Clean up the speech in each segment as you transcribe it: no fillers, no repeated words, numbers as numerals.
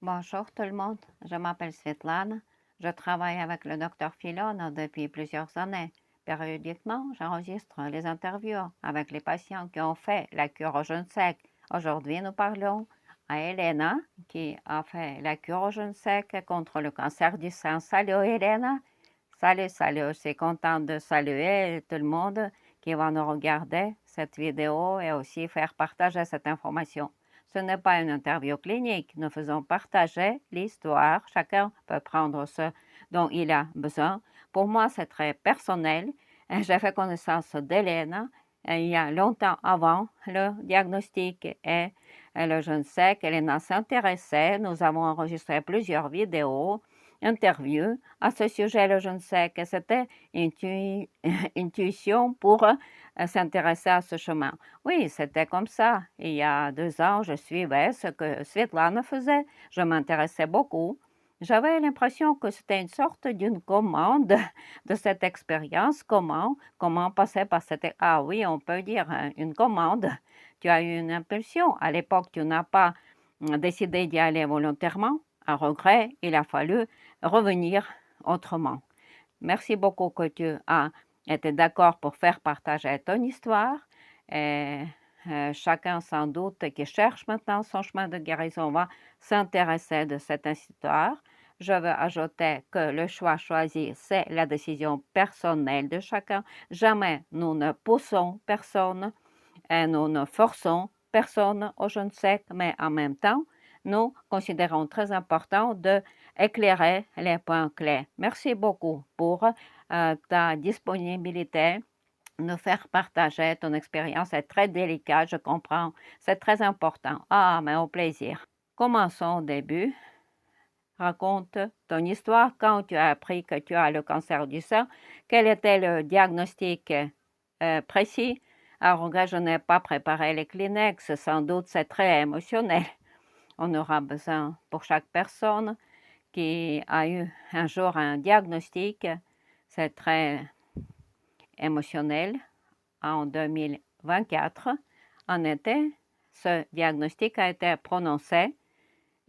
Bonjour tout le monde, je m'appelle Svetlana. Je travaille avec le docteur Filon depuis plusieurs années. Périodiquement, j'enregistre les interviews avec les patients qui ont fait la cure au jeûne sec. Aujourd'hui, nous parlons à Elena qui a fait la cure au jeûne sec contre le cancer du sein. Salut Elena. Salut, salut. Je suis contente de saluer tout le monde qui va nous regarder cette vidéo et aussi faire partager cette information. Ce n'est pas une interview clinique. Nous faisons partager l'histoire. Chacun peut prendre ce dont il a besoin. Pour moi, c'est très personnel. J'ai fait connaissance d'Hélène il y a longtemps avant le diagnostic et le jeûne sec. Hélène s'intéressait. Nous avons enregistré plusieurs vidéos, interviews à ce sujet, le jeûne sec. C'était une intuition pour s'intéresser à ce chemin. Oui, c'était comme ça. Il y a 2 ans, je suivais ce que Svetlana faisait. Je m'intéressais beaucoup. J'avais l'impression que c'était une sorte d'une commande de cette expérience. Comment passer par cette... Ah oui, on peut dire une commande. Tu as eu une impulsion. À l'époque, tu n'as pas décidé d'y aller volontairement. À regret, il a fallu revenir autrement. Merci beaucoup que tu as été d'accord pour faire partager ton histoire. Et, chacun sans doute qui cherche maintenant son chemin de guérison va s'intéresser de cette histoire. Je veux ajouter que le choix choisi, c'est la décision personnelle de chacun. Jamais nous ne poussons personne et nous ne forçons personne au jeûne sec, mais en même temps, nous considérons très important d'éclairer les points clés. Merci beaucoup pour ta disponibilité, nous faire partager ton expérience. C'est très délicat, je comprends. C'est très important. Ah, mais au plaisir. Commençons au début. Raconte ton histoire quand tu as appris que tu as le cancer du sein. Quel était le diagnostic précis? Alors, je n'ai pas préparé les Kleenex, sans doute c'est très émotionnel. On aura besoin pour chaque personne qui a eu un jour un diagnostic. C'est très émotionnel. En 2024, en été, ce diagnostic a été prononcé.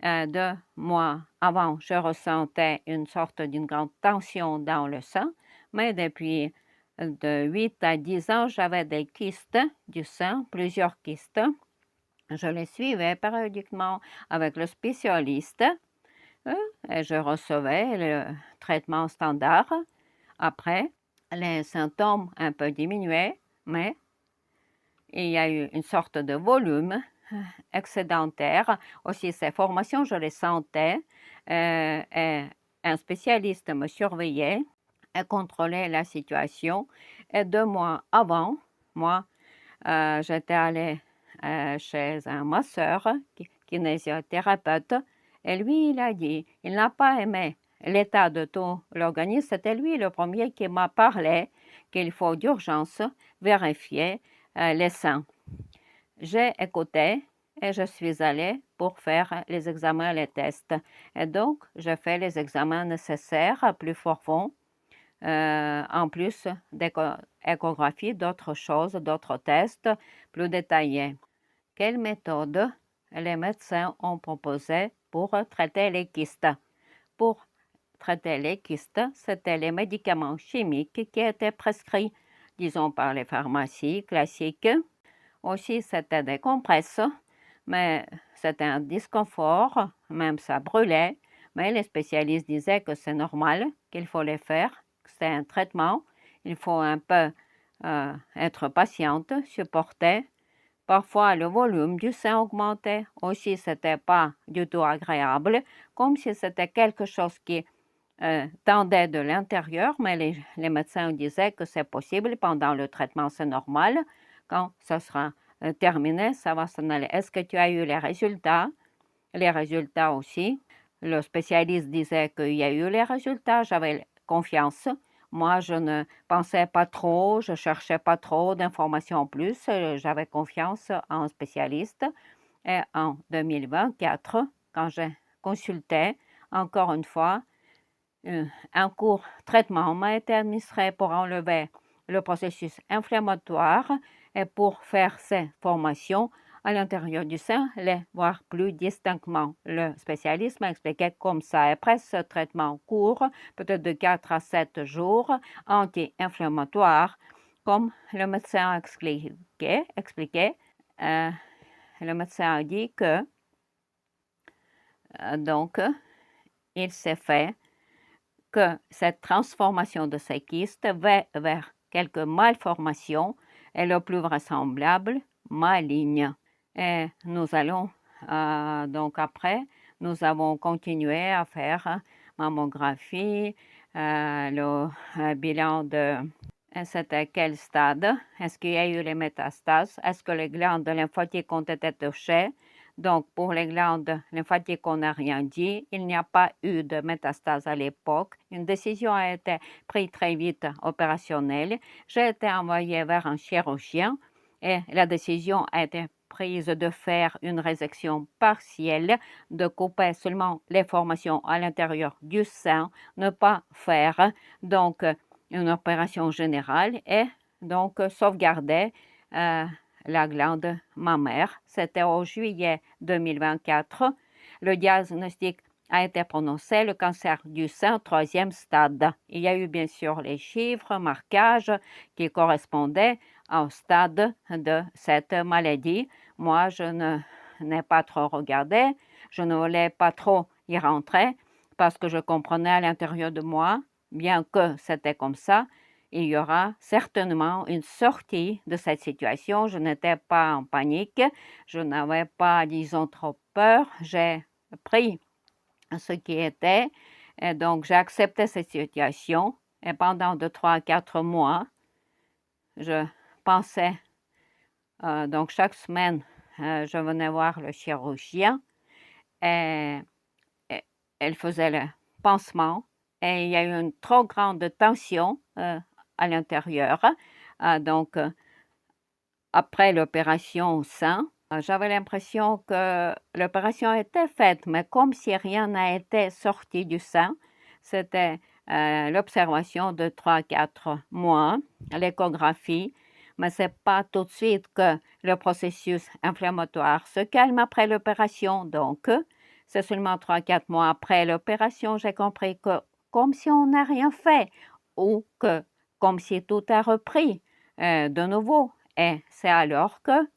2 mois avant, je ressentais une sorte d'une grande tension dans le sein, mais depuis de 8 à 10 ans, j'avais des kystes du sein, plusieurs kystes. Je les suivais périodiquement avec le spécialiste et je recevais le traitement standard. Après, les symptômes un peu diminuaient, mais il y a eu une sorte de volume excédentaire. Aussi, ces formations, je les sentais et un spécialiste me surveillait et contrôlait la situation. Et 2 mois avant, moi, j'étais allée chez un masseur, kinésiothérapeute, et lui, il a dit, il n'a pas aimé l'état de tout l'organisme. C'était lui le premier qui m'a parlé qu'il faut d'urgence vérifier les seins. J'ai écouté et je suis allée pour faire les examens et les tests. Et donc, je fais les examens nécessaires, plus profonds, en plus d'échographie, d'autres choses, d'autres tests plus détaillés. Quelle méthode les médecins ont proposé pour traiter les kystes? Pour traiter les kystes, c'était les médicaments chimiques qui étaient prescrits, disons, par les pharmacies classiques. Aussi, c'était des compresses, mais c'était un disconfort, même ça brûlait. Mais les spécialistes disaient que c'est normal, qu'il faut les faire, que c'est un traitement. Il faut un peu être patiente, supporter. Parfois, le volume du sein augmentait. Aussi, c'était pas du tout agréable, comme si c'était quelque chose qui tendait de l'intérieur, mais les médecins disaient que c'est possible pendant le traitement, c'est normal. Quand ça sera terminé, ça va s'en aller. Est-ce que tu as eu les résultats? Les résultats aussi. Le spécialiste disait qu'il y a eu les résultats, j'avais confiance. Moi, je ne pensais pas trop, je cherchais pas trop d'informations en plus, j'avais confiance en spécialiste. Et en 2024, quand j'ai consulté, encore une fois, un court traitement m'a été administré pour enlever le processus inflammatoire et pour faire ces formations à l'intérieur du sein, les voir plus distinctement. Le spécialiste m'a expliqué comme ça. Après ce traitement court, peut-être de 4 à 7 jours, anti-inflammatoire, comme le médecin a expliqué, le médecin a dit que donc il s'est fait que cette transformation de ces kystes va vers quelques malformations est le plus vraisemblable maligne. Et nous allons donc après, nous avons continué à faire mammographie, le bilan de c'était quel stade, est-ce qu'il y a eu les métastases, est-ce que les glandes lymphatiques ont été touchées. Donc, pour les glandes lymphatiques, on n'a rien dit. Il n'y a pas eu de métastases à l'époque. Une décision a été prise très vite opérationnelle. J'ai été envoyée vers un chirurgien et la décision a été prise de faire une résection partielle, de couper seulement les formations à l'intérieur du sein, ne pas faire donc une opération générale et donc sauvegarder la glande mammaire. C'était au juillet 2024. Le diagnostic a été prononcé, le cancer du sein, 3e stade. Il y a eu bien sûr les chiffres, marquages qui correspondaient au stade de cette maladie. Moi, je n'ai pas trop regardé, je ne voulais pas trop y rentrer parce que je comprenais à l'intérieur de moi, bien que c'était comme ça, il y aura certainement une sortie de cette situation. Je n'étais pas en panique, je n'avais pas, disons, trop peur. J'ai pris ce qui était et donc j'ai accepté cette situation. Et pendant 3 à 4 mois, je pensais, donc chaque semaine, je venais voir le chirurgien et elle faisait le pansement et il y a eu une trop grande tension à l'intérieur. Donc, après l'opération au sein, j'avais l'impression que l'opération était faite, mais comme si rien n'a été sorti du sein. C'était l'observation de 3 à 4 mois, l'échographie, mais ce n'est pas tout de suite que le processus inflammatoire se calme après l'opération. Donc, c'est seulement 3 à 4 mois après l'opération, j'ai compris que comme si on n'a rien fait ou que comme si tout a repris de nouveau. Et c'est alors que,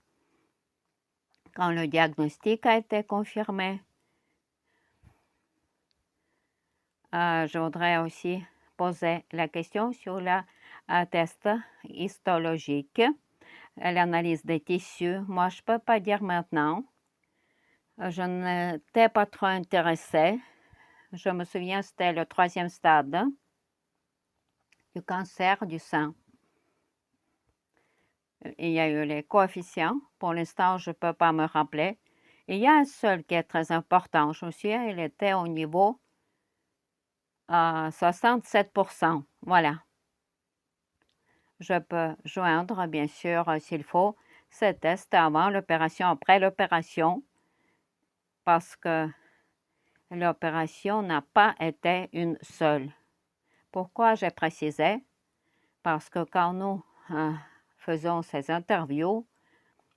quand le diagnostic a été confirmé, je voudrais aussi poser la question sur le test histologique, l'analyse des tissus. Moi, je ne peux pas dire maintenant. Je n'étais pas trop intéressée. Je me souviens, c'était le 3e stade du cancer du sein. Il y a eu les coefficients. Pour l'instant, je ne peux pas me rappeler. Il y a un seul qui est très important. Je me souviens, il était au niveau 67%. Voilà. Je peux joindre, bien sûr, s'il faut, ces tests avant l'opération, après l'opération, parce que l'opération n'a pas été une seule. Pourquoi j'ai précisé? Parce que quand nous faisons ces interviews,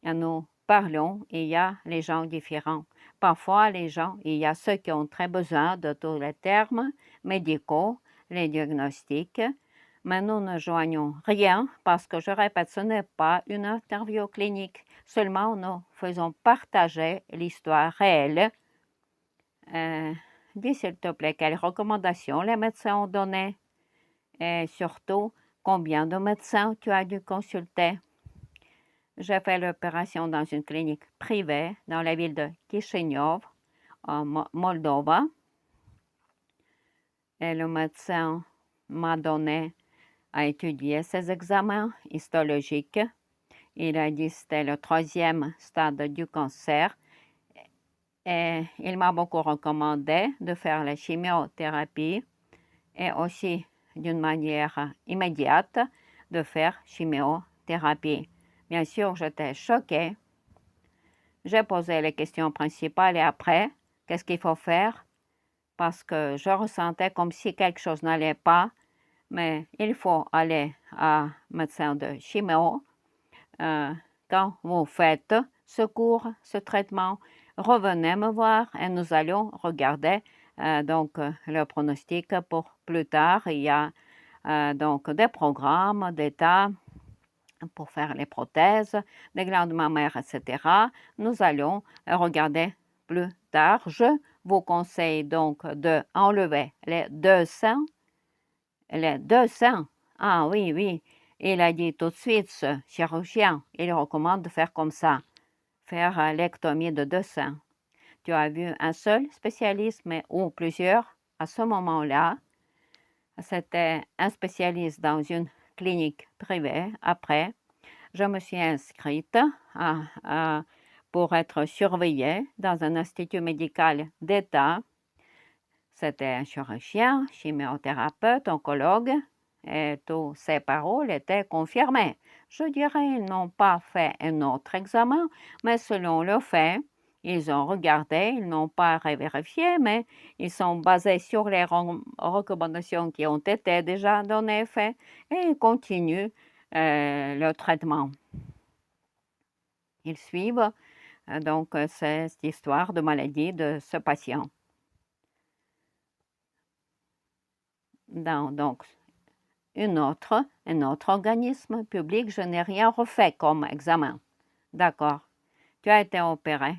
nous parlons, il y a les gens différents. Parfois, il y a ceux qui ont très besoin de tous les termes médicaux, les diagnostics, mais nous ne joignons rien parce que, je répète, ce n'est pas une interview clinique. Seulement, nous faisons partager l'histoire réelle. Dis s'il te plaît, quelles recommandations les médecins ont données et surtout, combien de médecins tu as dû consulter. J'ai fait l'opération dans une clinique privée dans la ville de Chisinau, en Moldova. Et le médecin m'a donné à étudier ces examens histologiques. Il a dit que c'était le 3e stade du cancer. Et il m'a beaucoup recommandé de faire la chimiothérapie et aussi d'une manière immédiate de faire chimiothérapie. Bien sûr, j'étais choquée. J'ai posé les questions principales et après, qu'est-ce qu'il faut faire? Parce que je ressentais comme si quelque chose n'allait pas, mais il faut aller à un médecin de chimio. Quand vous faites secours, ce traitement, revenez me voir et nous allons regarder le pronostic pour plus tard. Il y a donc des programmes d'État pour faire les prothèses, des glandes mammaires, etc. Nous allons regarder plus tard. Je vous conseille donc de enlever les deux seins. Les deux seins. Ah oui, oui. Il a dit tout de suite, ce chirurgien, il recommande de faire comme ça, faire l'ectomie de deux seins. Tu as vu un seul spécialiste, mais ou plusieurs à ce moment-là. C'était un spécialiste dans une clinique privée. Après, je me suis inscrite pour être surveillée dans un institut médical d'État. C'était un chirurgien, chimiothérapeute, oncologue, et tous ces paroles étaient confirmées. Je dirais ils n'ont pas fait un autre examen, mais selon le fait, ils ont regardé, ils n'ont pas vérifié, mais ils sont basés sur les recommandations qui ont été déjà données, faites, et ils continuent le traitement. Ils suivent cette histoire de maladie de ce patient. Donc, un autre organisme public, je n'ai rien refait comme examen. D'accord. Tu as été opéré.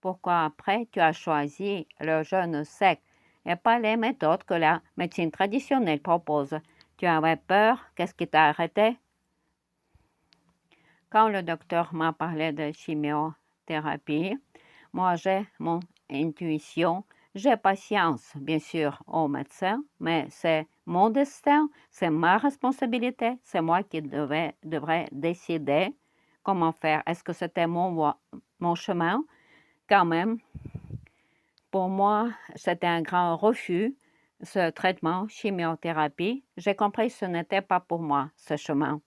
Pourquoi après tu as choisi le jeûne sec et pas les méthodes que la médecine traditionnelle propose? Tu avais peur? Qu'est-ce qui t'a arrêté? Quand le docteur m'a parlé de chimiothérapie, moi j'ai mon intuition. J'ai patience, bien sûr, au médecin, mais c'est mon destin, c'est ma responsabilité, c'est moi qui devrais décider comment faire. Est-ce que c'était mon chemin? Quand même, pour moi, c'était un grand refus, ce traitement, chimiothérapie. J'ai compris que ce n'était pas pour moi, ce chemin.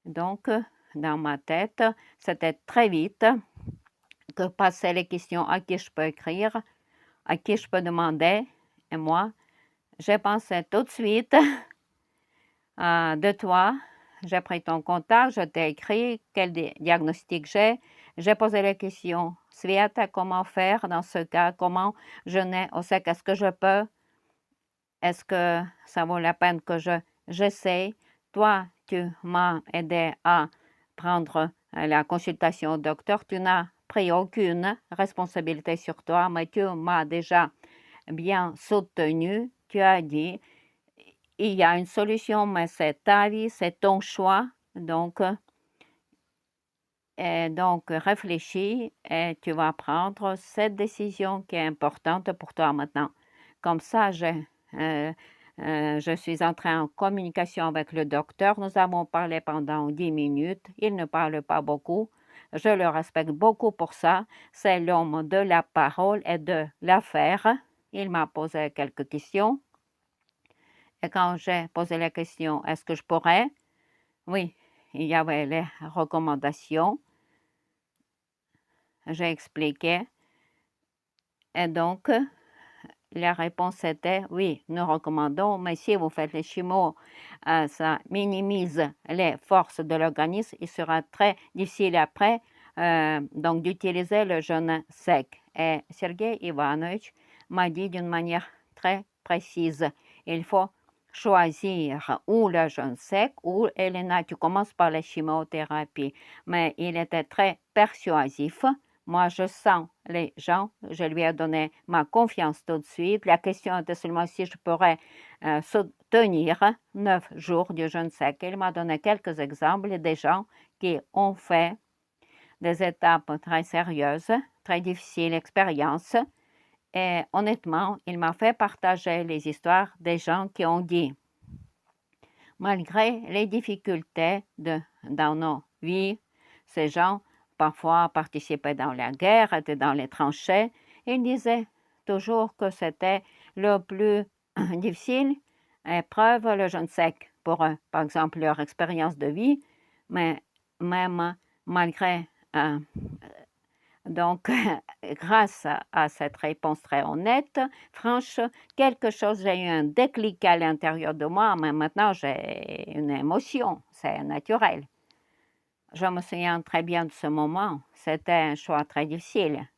Donc, dans ma tête, c'était très vite que passaient les questions à qui je peux écrire, à qui je peux demander. Et moi, j'ai pensé tout de suite de toi. J'ai pris ton contact, je t'ai écrit quel diagnostic j'ai posé les questions. Sviata, comment faire dans ce cas? Comment jeûner au sec? Est-ce que je peux? Est-ce que ça vaut la peine que j'essaie? Toi, tu m'as aidé à prendre la consultation au docteur. Tu n'as pris aucune responsabilité sur toi, mais tu m'as déjà bien soutenu. Tu as dit, il y a une solution, mais c'est ta vie, c'est ton choix. Donc, réfléchis et tu vas prendre cette décision qui est importante pour toi maintenant. Comme ça, je suis entrée en communication avec le docteur. Nous avons parlé pendant 10 minutes. Il ne parle pas beaucoup. Je le respecte beaucoup pour ça. C'est l'homme de la parole et de l'affaire. Il m'a posé quelques questions. Et quand j'ai posé la question, est-ce que je pourrais? Oui, il y avait les recommandations. J'ai expliqué. Et donc, la réponse était oui, nous recommandons, mais si vous faites les chimos, ça minimise les forces de l'organisme. Il sera très difficile après donc d'utiliser le jeûne sec. Et Sergei Ivanovitch m'a dit d'une manière très précise, il faut choisir ou le jeûne sec ou Elena, tu commences par la chimiothérapie. Mais il était très persuasif. Moi, je sens les gens. Je lui ai donné ma confiance tout de suite. La question était seulement si je pourrais tenir 9 jours du jeûne sec. Il m'a donné quelques exemples des gens qui ont fait des étapes très sérieuses, très difficiles expériences. Et honnêtement, il m'a fait partager les histoires des gens qui ont dit, malgré les difficultés dans nos vies, ces gens parfois participaient dans la guerre, étaient dans les tranchées. Ils disaient toujours que c'était le plus difficile épreuve, le jeûne sec pour eux. Par exemple, leur expérience de vie, mais même malgré donc, grâce à cette réponse très honnête, franche, j'ai eu un déclic à l'intérieur de moi, mais maintenant j'ai une émotion, c'est naturel. Je me souviens très bien de ce moment. C'était un choix très difficile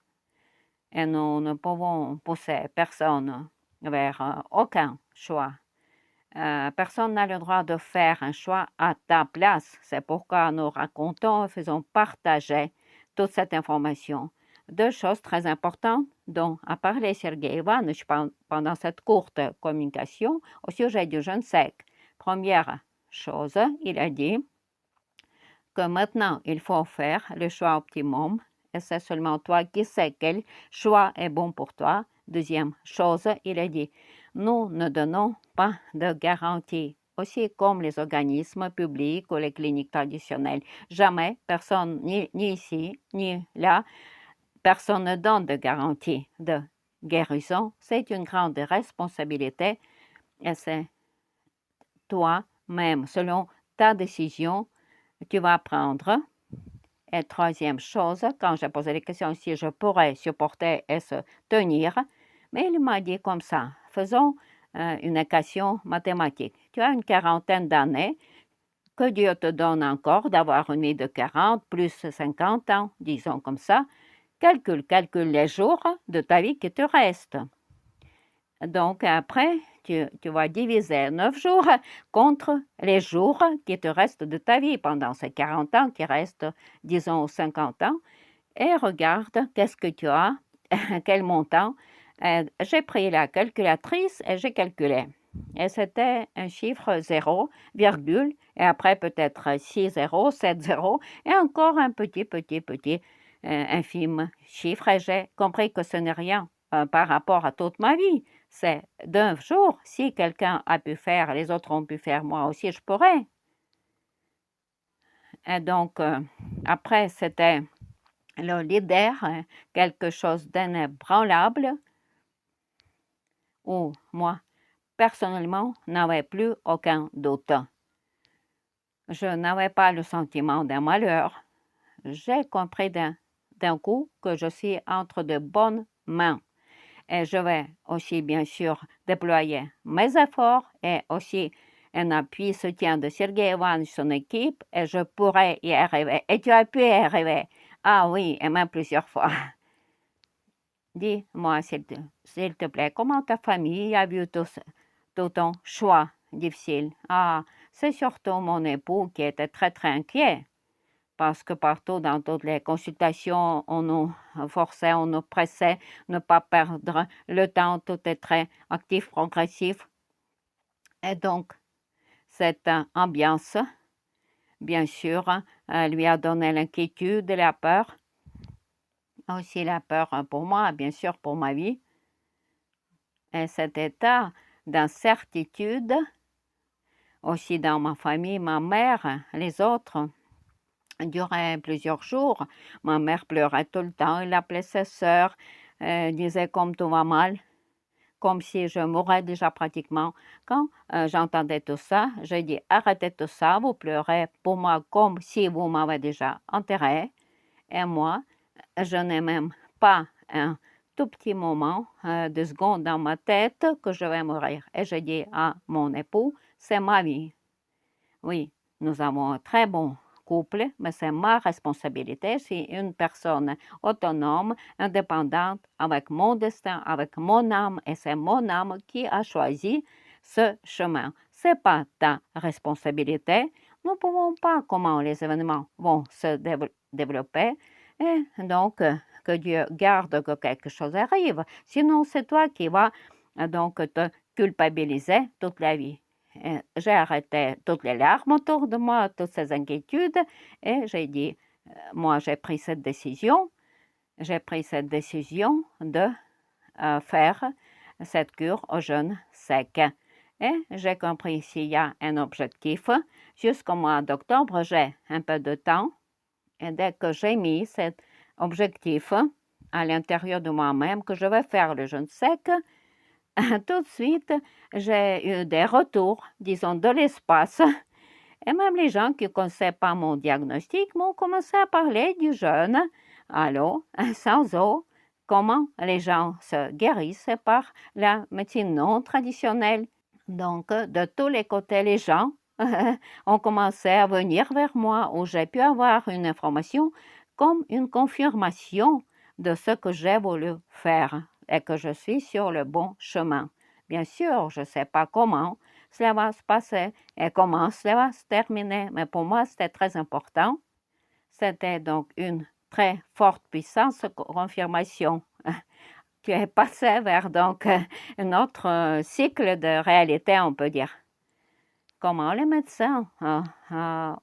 et nous ne pouvons pousser personne vers aucun choix. Personne n'a le droit de faire un choix à ta place. C'est pourquoi nous racontons et faisons partager toute cette information. Deux choses très importantes dont a parlé Sergei Ivanovich pendant cette courte communication au sujet du jeûne sec. Première chose, il a dit que maintenant il faut faire le choix optimum et c'est seulement toi qui sais quel choix est bon pour toi. Deuxième chose, il a dit, nous ne donnons pas de garantie, aussi comme les organismes publics ou les cliniques traditionnelles. Jamais, personne, ni ici, ni là, personne ne donne de garantie de guérison. C'est une grande responsabilité et c'est toi-même, selon ta décision, tu vas prendre. Et troisième chose, quand j'ai posé les questions si je pourrais supporter et se tenir, mais il m'a dit comme ça, faisons une équation mathématique. Tu as une quarantaine d'années, que Dieu te donne encore d'avoir une vie de 40 plus 50 ans, disons comme ça. Calcule les jours de ta vie qui te restent. Donc après, tu vas diviser 9 jours contre les jours qui te restent de ta vie pendant ces 40 ans qui restent, disons, 50 ans, et regarde qu'est-ce que tu as, quel montant. J'ai pris la calculatrice et j'ai calculé. Et c'était un chiffre 0, virgule, et après peut-être 6 zéros, 7 zéros, et encore un petit, infime chiffre. Et j'ai compris que ce n'est rien par rapport à toute ma vie. C'est d'un jour. Si quelqu'un a pu faire, les autres ont pu faire, moi aussi je pourrais. Et donc, après, c'était le leader, quelque chose d'inébranlable, où moi, personnellement, n'avais plus aucun doute. Je n'avais pas le sentiment d'un malheur. J'ai compris d'un coup que je suis entre de bonnes mains. Et je vais aussi, bien sûr, déployer mes efforts et aussi un appui soutien de Sergei Ivanovich, son équipe, et je pourrai y arriver. Et tu as pu y arriver. Ah oui, et même plusieurs fois. Dis-moi, s'il te plaît, comment ta famille a vu tout ton choix difficile? Ah, c'est surtout mon époux qui était très, très inquiet. Parce que partout, dans toutes les consultations, on nous forçait, on nous pressait de ne pas perdre le temps. Tout est très actif, progressif. Et donc, cette ambiance, bien sûr, lui a donné l'inquiétude et la peur. Aussi la peur pour moi, bien sûr, pour ma vie. Et cet état d'incertitude, aussi dans ma famille, ma mère, les autres, durait plusieurs jours. Ma mère pleurait tout le temps, elle appelait ses sœurs, disait comme tout va mal, comme si je mourrais déjà pratiquement. Quand j'entendais tout ça, j'ai dit arrêtez tout ça, vous pleurez pour moi comme si vous m'avez déjà enterré. Et moi, je n'ai même pas un tout petit moment de seconde dans ma tête que je vais mourir. Et je dis à mon époux, c'est ma vie. Oui, nous avons un très bon couple, mais c'est ma responsabilité. Je suis une personne autonome, indépendante, avec mon destin, avec mon âme, et c'est mon âme qui a choisi ce chemin. Ce n'est pas ta responsabilité. Nous ne pouvons pas comment les événements vont se développer. Et donc, que Dieu garde que quelque chose arrive. Sinon, c'est toi qui vas donc te culpabiliser toute la vie. J'ai arrêté toutes les larmes autour de moi, toutes ces inquiétudes, et j'ai dit, moi j'ai pris cette décision de faire cette cure au jeûne sec. Et j'ai compris s'il y a un objectif. Jusqu'au mois d'octobre, j'ai un peu de temps, et dès que j'ai mis cet objectif à l'intérieur de moi-même, que je vais faire le jeûne sec, tout de suite, j'ai eu des retours, disons, de l'espace. Et même les gens qui ne connaissaient pas mon diagnostic m'ont commencé à parler du jeûne. Allô, sans eau, comment les gens se guérissent par la médecine non traditionnelle. Donc, de tous les côtés, les gens ont commencé à venir vers moi, où j'ai pu avoir une information comme une confirmation de ce que j'ai voulu faire et que je suis sur le bon chemin. Bien sûr, je ne sais pas comment cela va se passer et comment cela va se terminer, mais pour moi, c'était très important. C'était donc une très forte puissance de confirmation. Tu es passé vers donc un autre cycle de réalité, on peut dire. Comment les médecins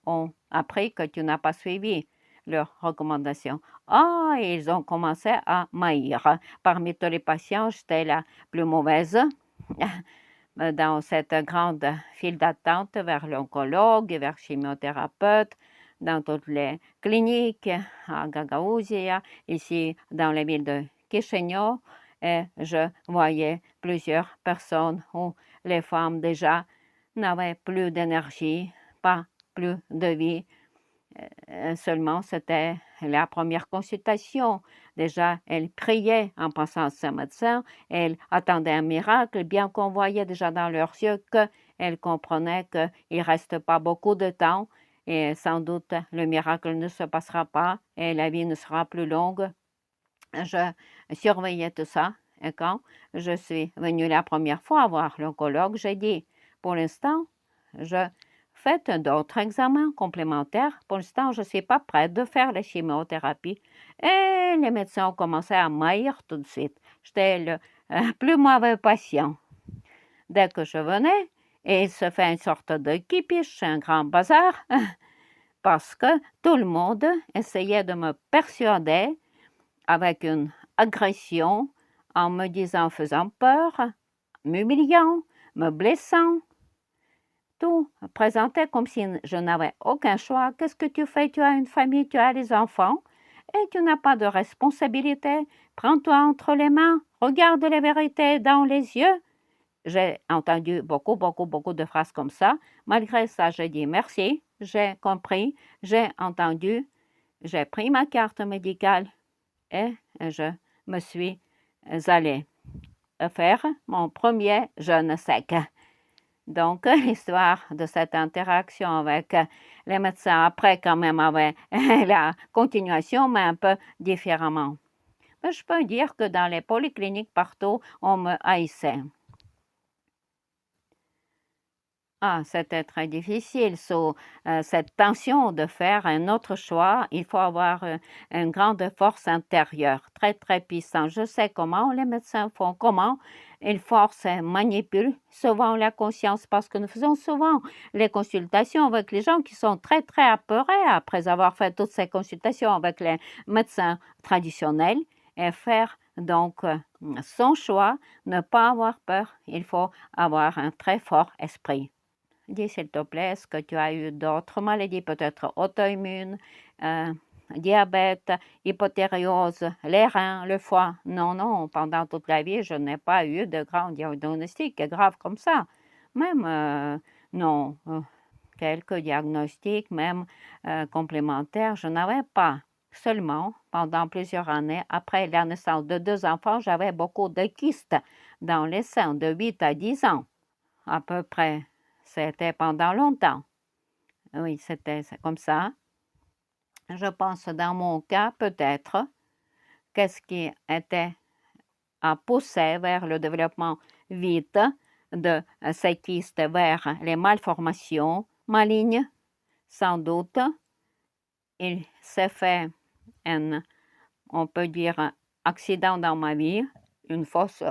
ont appris que tu n'as pas suivi leurs recommandations? Ah, ils ont commencé à m'haïr. Parmi tous les patients, j'étais la plus mauvaise dans cette grande file d'attente vers l'oncologue, vers le chimiothérapeute, dans toutes les cliniques à Gagauzia, ici dans la ville de Chisinau, et je voyais plusieurs personnes où les femmes déjà n'avaient plus d'énergie, pas plus de vie. Seulement, c'était la première consultation. Déjà, elle priait en pensant à ce médecin. Elle attendait un miracle, bien qu'on voyait déjà dans leurs yeux qu'elle comprenait qu'il ne reste pas beaucoup de temps et sans doute le miracle ne se passera pas et la vie ne sera plus longue. Je surveillais tout ça et quand je suis venue la première fois voir l'oncologue, j'ai dit, pour l'instant, je fais d'autres examens complémentaires. Pour l'instant, je ne suis pas prête de faire la chimiothérapie. Et les médecins ont commencé à m'haïr tout de suite. J'étais le plus mauvais patient. Dès que je venais, et il se fait une sorte de kipiche, un grand bazar, parce que tout le monde essayait de me persuader avec une agression, en me disant, faisant peur, m'humiliant, me blessant. Tout présenté comme si je n'avais aucun choix. Qu'est-ce que tu fais? Tu as une famille, tu as des enfants et tu n'as pas de responsabilité. Prends-toi entre les mains, regarde la vérité dans les yeux. J'ai entendu beaucoup de phrases comme ça. Malgré ça, j'ai dit merci, j'ai compris, j'ai entendu, j'ai pris ma carte médicale et je me suis allée faire mon premier jeûne sec. Donc, l'histoire de cette interaction avec les médecins après quand même avait la continuation, mais un peu différemment. Mais je peux dire que dans les polycliniques partout, on me haïssait. Ah, c'était très difficile, cette tension de faire un autre choix. Il faut avoir une grande force intérieure, très puissante. Je sais comment les médecins font, comment ils forcent et manipulent souvent la conscience parce que nous faisons souvent les consultations avec les gens qui sont très apeurés après avoir fait toutes ces consultations avec les médecins traditionnels et faire donc son choix, ne pas avoir peur. Il faut avoir un très fort esprit. Dis s'il te plaît, est-ce que tu as eu d'autres maladies, peut-être auto-immunes, diabète, hypothyréose, les reins, le foie? Non, pendant toute la vie, je n'ai pas eu de grands diagnostics graves comme ça. Même, non, quelques diagnostics, même complémentaires, je n'avais pas. Seulement, pendant plusieurs années, après la naissance de 2 enfants, j'avais beaucoup de kystes dans les seins de 8 à 10 ans, à peu près. C'était pendant longtemps. Oui, c'était comme ça. Je pense dans mon cas, peut-être, qu'est-ce qui a poussé vers le développement vite de ces kystes vers les malformations malignes. Sans doute, il s'est fait on peut dire, un accident dans ma vie, une fausse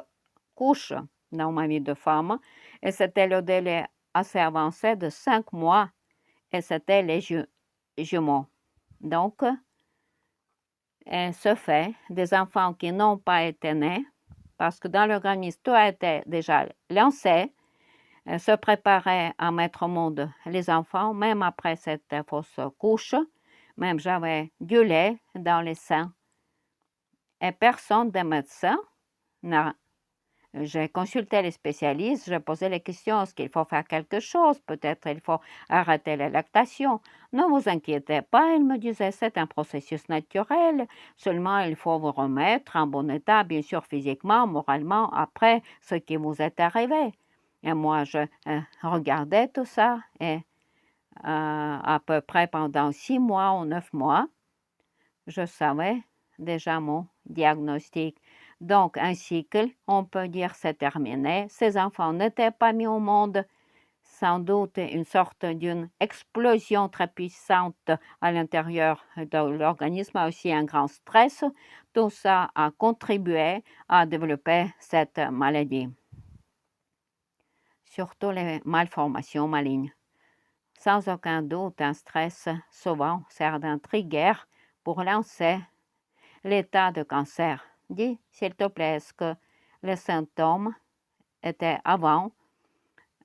couche dans ma vie de femme, et c'était le délai assez avancé de 5 mois, et c'était les jumeaux. Donc, ce fait, des enfants qui n'ont pas été nés, parce que dans l'organisme, tout a été déjà lancé, se préparait à mettre au monde les enfants, même après cette fausse couche, même j'avais du lait dans les seins, et personne des médecins n'a. J'ai consulté les spécialistes, j'ai posé les questions, est-ce qu'il faut faire quelque chose? Peut-être il faut arrêter la lactation. Ne vous inquiétez pas, il me disait, c'est un processus naturel, seulement il faut vous remettre en bon état, bien sûr physiquement, moralement, après ce qui vous est arrivé. Et moi, je regardais tout ça et à peu près pendant 6 mois ou 9 mois, je savais déjà mon diagnostic. Donc, un cycle, on peut dire, c'est terminé. Ces enfants n'étaient pas mis au monde, sans doute une sorte d'une explosion très puissante à l'intérieur de l'organisme, aussi un grand stress. Tout ça a contribué à développer cette maladie. Surtout les malformations malignes. Sans aucun doute, un stress souvent sert d'un trigger pour lancer l'état de cancer. Dis, s'il te plaît, est-ce que les symptômes étaient avant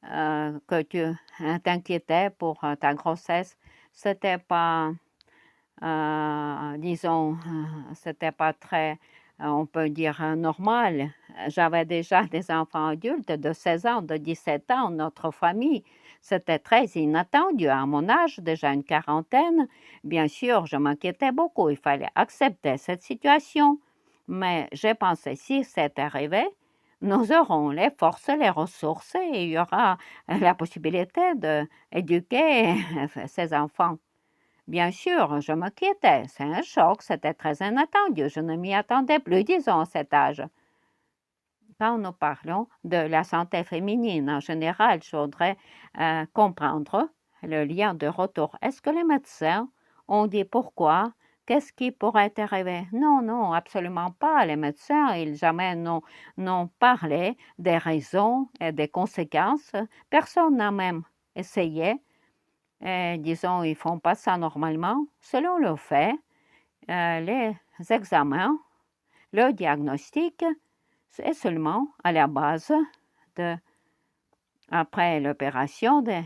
que tu t'inquiétais pour ta grossesse? C'était pas, disons, c'était pas très, on peut dire, normal. J'avais déjà des enfants adultes de 16 ans, de 17 ans, notre famille. C'était très inattendu à mon âge, déjà une quarantaine. Bien sûr, je m'inquiétais beaucoup. Il fallait accepter cette situation. Mais j'ai pensé, si c'est arrivé, nous aurons les forces, les ressources et il y aura la possibilité d'éduquer ces enfants. Bien sûr, je m'inquiétais. C'est un choc, c'était très inattendu. Je ne m'y attendais plus, disons, à cet âge. Quand nous parlons de la santé féminine en général, je voudrais comprendre le lien de retour. Est-ce que les médecins ont dit pourquoi? Qu'est-ce qui pourrait arriver? Non, non, absolument pas. Les médecins, ils jamais n'ont parlé des raisons et des conséquences. Personne n'a même essayé. Et, disons, ils font pas ça normalement. Selon le fait, les examens, le diagnostic, c'est seulement à la base de, après l'opération de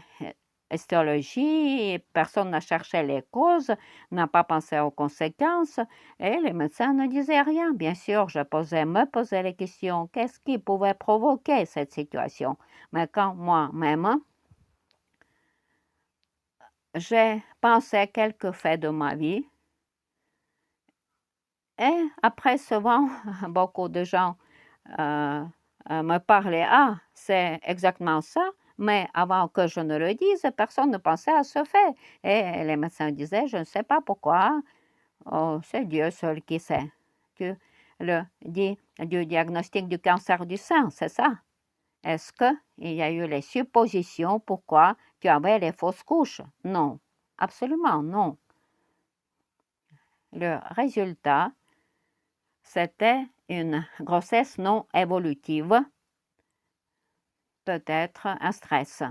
histologie, personne n'a cherché les causes, n'a pas pensé aux conséquences et les médecins ne disaient rien. Bien sûr, je me posais les questions, qu'est-ce qui pouvait provoquer cette situation? Mais quand moi-même, j'ai pensé quelques faits de ma vie et après souvent, beaucoup de gens me parlaient, ah, c'est exactement ça, mais avant que je ne le dise, personne ne pensait à ce fait. Et les médecins disaient, je ne sais pas pourquoi, oh, c'est Dieu seul qui sait. Tu le dis du diagnostic du cancer du sein, c'est ça? Est-ce qu'il y a eu les suppositions pourquoi tu avais les fausses couches? Non, absolument non. Le résultat, c'était une grossesse non évolutive, peut-être un stress.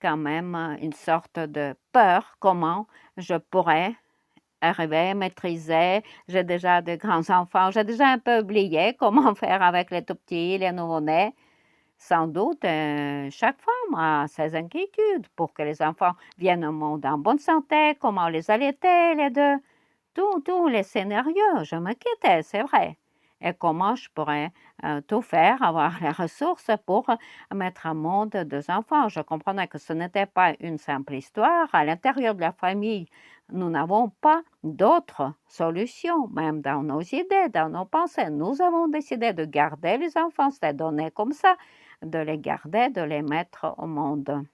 Quand même une sorte de peur, comment je pourrais arriver, maîtriser. J'ai déjà de grands-enfants, j'ai déjà un peu oublié comment faire avec les tout-petits, les nouveau-nés. Sans doute, chaque femme a ses inquiétudes pour que les enfants viennent au monde en bonne santé, comment les allaiter, les deux. Tous les scénarios, je m'inquiétais, c'est vrai. Et comment je pourrais tout faire, avoir les ressources pour mettre au monde 2 enfants. Je comprenais que ce n'était pas une simple histoire. À l'intérieur de la famille, nous n'avons pas d'autres solutions, même dans nos idées, dans nos pensées. Nous avons décidé de garder les enfants, c'est donné comme ça, de les garder, de les mettre au monde.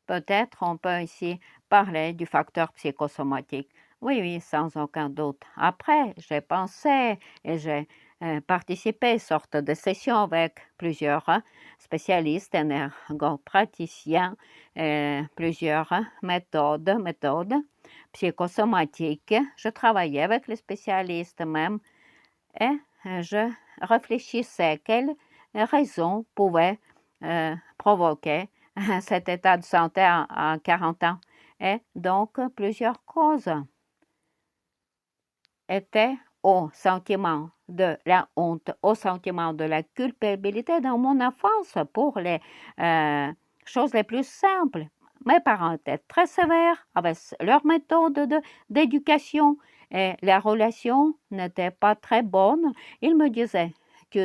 Peut-être on peut ici parler du facteur psychosomatique. Oui, oui, sans aucun doute. Après, j'ai pensé et j'ai participé à une sorte de session avec plusieurs spécialistes, énergopraticiens, plusieurs méthodes psychosomatiques. Je travaillais avec les spécialistes même et je réfléchissais quelles raisons pouvaient provoquer cet état de santé à 40 ans. Et donc, plusieurs causes étaient au sentiment de la honte, au sentiment de la culpabilité dans mon enfance pour les choses les plus simples. Mes parents étaient très sévères avec leur méthode d'éducation et la relation n'était pas très bonne. Ils me disaient, tu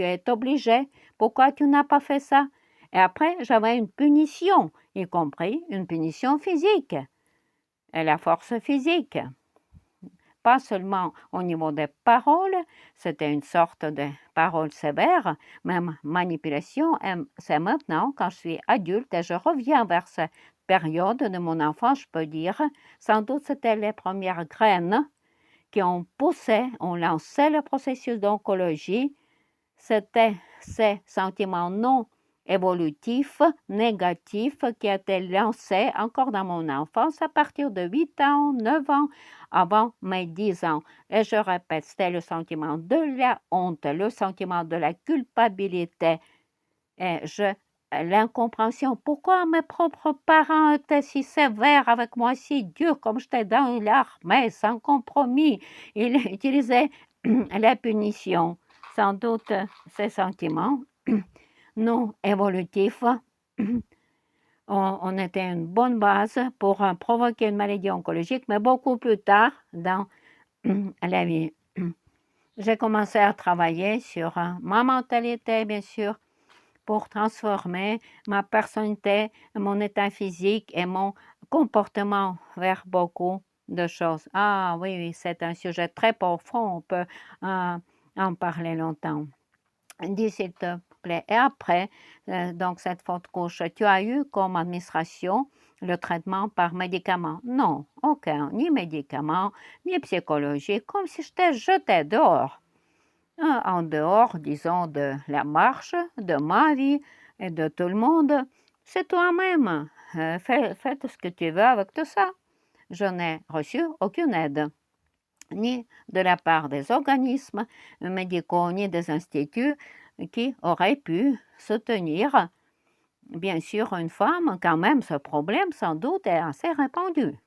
es obligé, pourquoi tu n'as pas fait ça? Et après, j'avais une punition, y compris une punition physique et la force physique. pas seulement au niveau des paroles, c'était une sorte de parole sévère, même manipulation, et c'est maintenant, quand je suis adulte et je reviens vers cette période de mon enfance, je peux dire, sans doute c'était les premières graines qui ont poussé, ont lancé le processus d'oncologie. C'était ces sentiments non évolutifs, négatifs, qui étaient lancés encore dans mon enfance à partir de 8 ans, 9 ans, avant mes 10 ans. Et je répète, c'était le sentiment de la honte, le sentiment de la culpabilité et l'incompréhension. Pourquoi mes propres parents étaient si sévères avec moi, si durs, comme j'étais dans l'armée, sans compromis. Ils utilisaient la punition. Sans doute, ces sentiments non évolutifs on était une bonne base pour provoquer une maladie oncologique, mais beaucoup plus tard dans la vie. J'ai commencé à travailler sur ma mentalité, bien sûr, pour transformer ma personnalité, mon état physique et mon comportement vers beaucoup de choses. Ah oui, oui, c'est un sujet très profond, on peut en parler longtemps. Dis s'il te plaît. Et après, donc cette faute couche, tu as eu comme administration le traitement par médicament? Non, aucun, ni médicament, ni psychologie, comme si j'étais jetée dehors. En dehors, disons, de la marche, de ma vie et de tout le monde, c'est toi-même. Fais ce que tu veux avec tout ça. Je n'ai reçu aucune aide, ni de la part des organismes médicaux, ni des instituts qui auraient pu soutenir. Bien sûr, une femme, quand même, ce problème, sans doute, est assez répandu.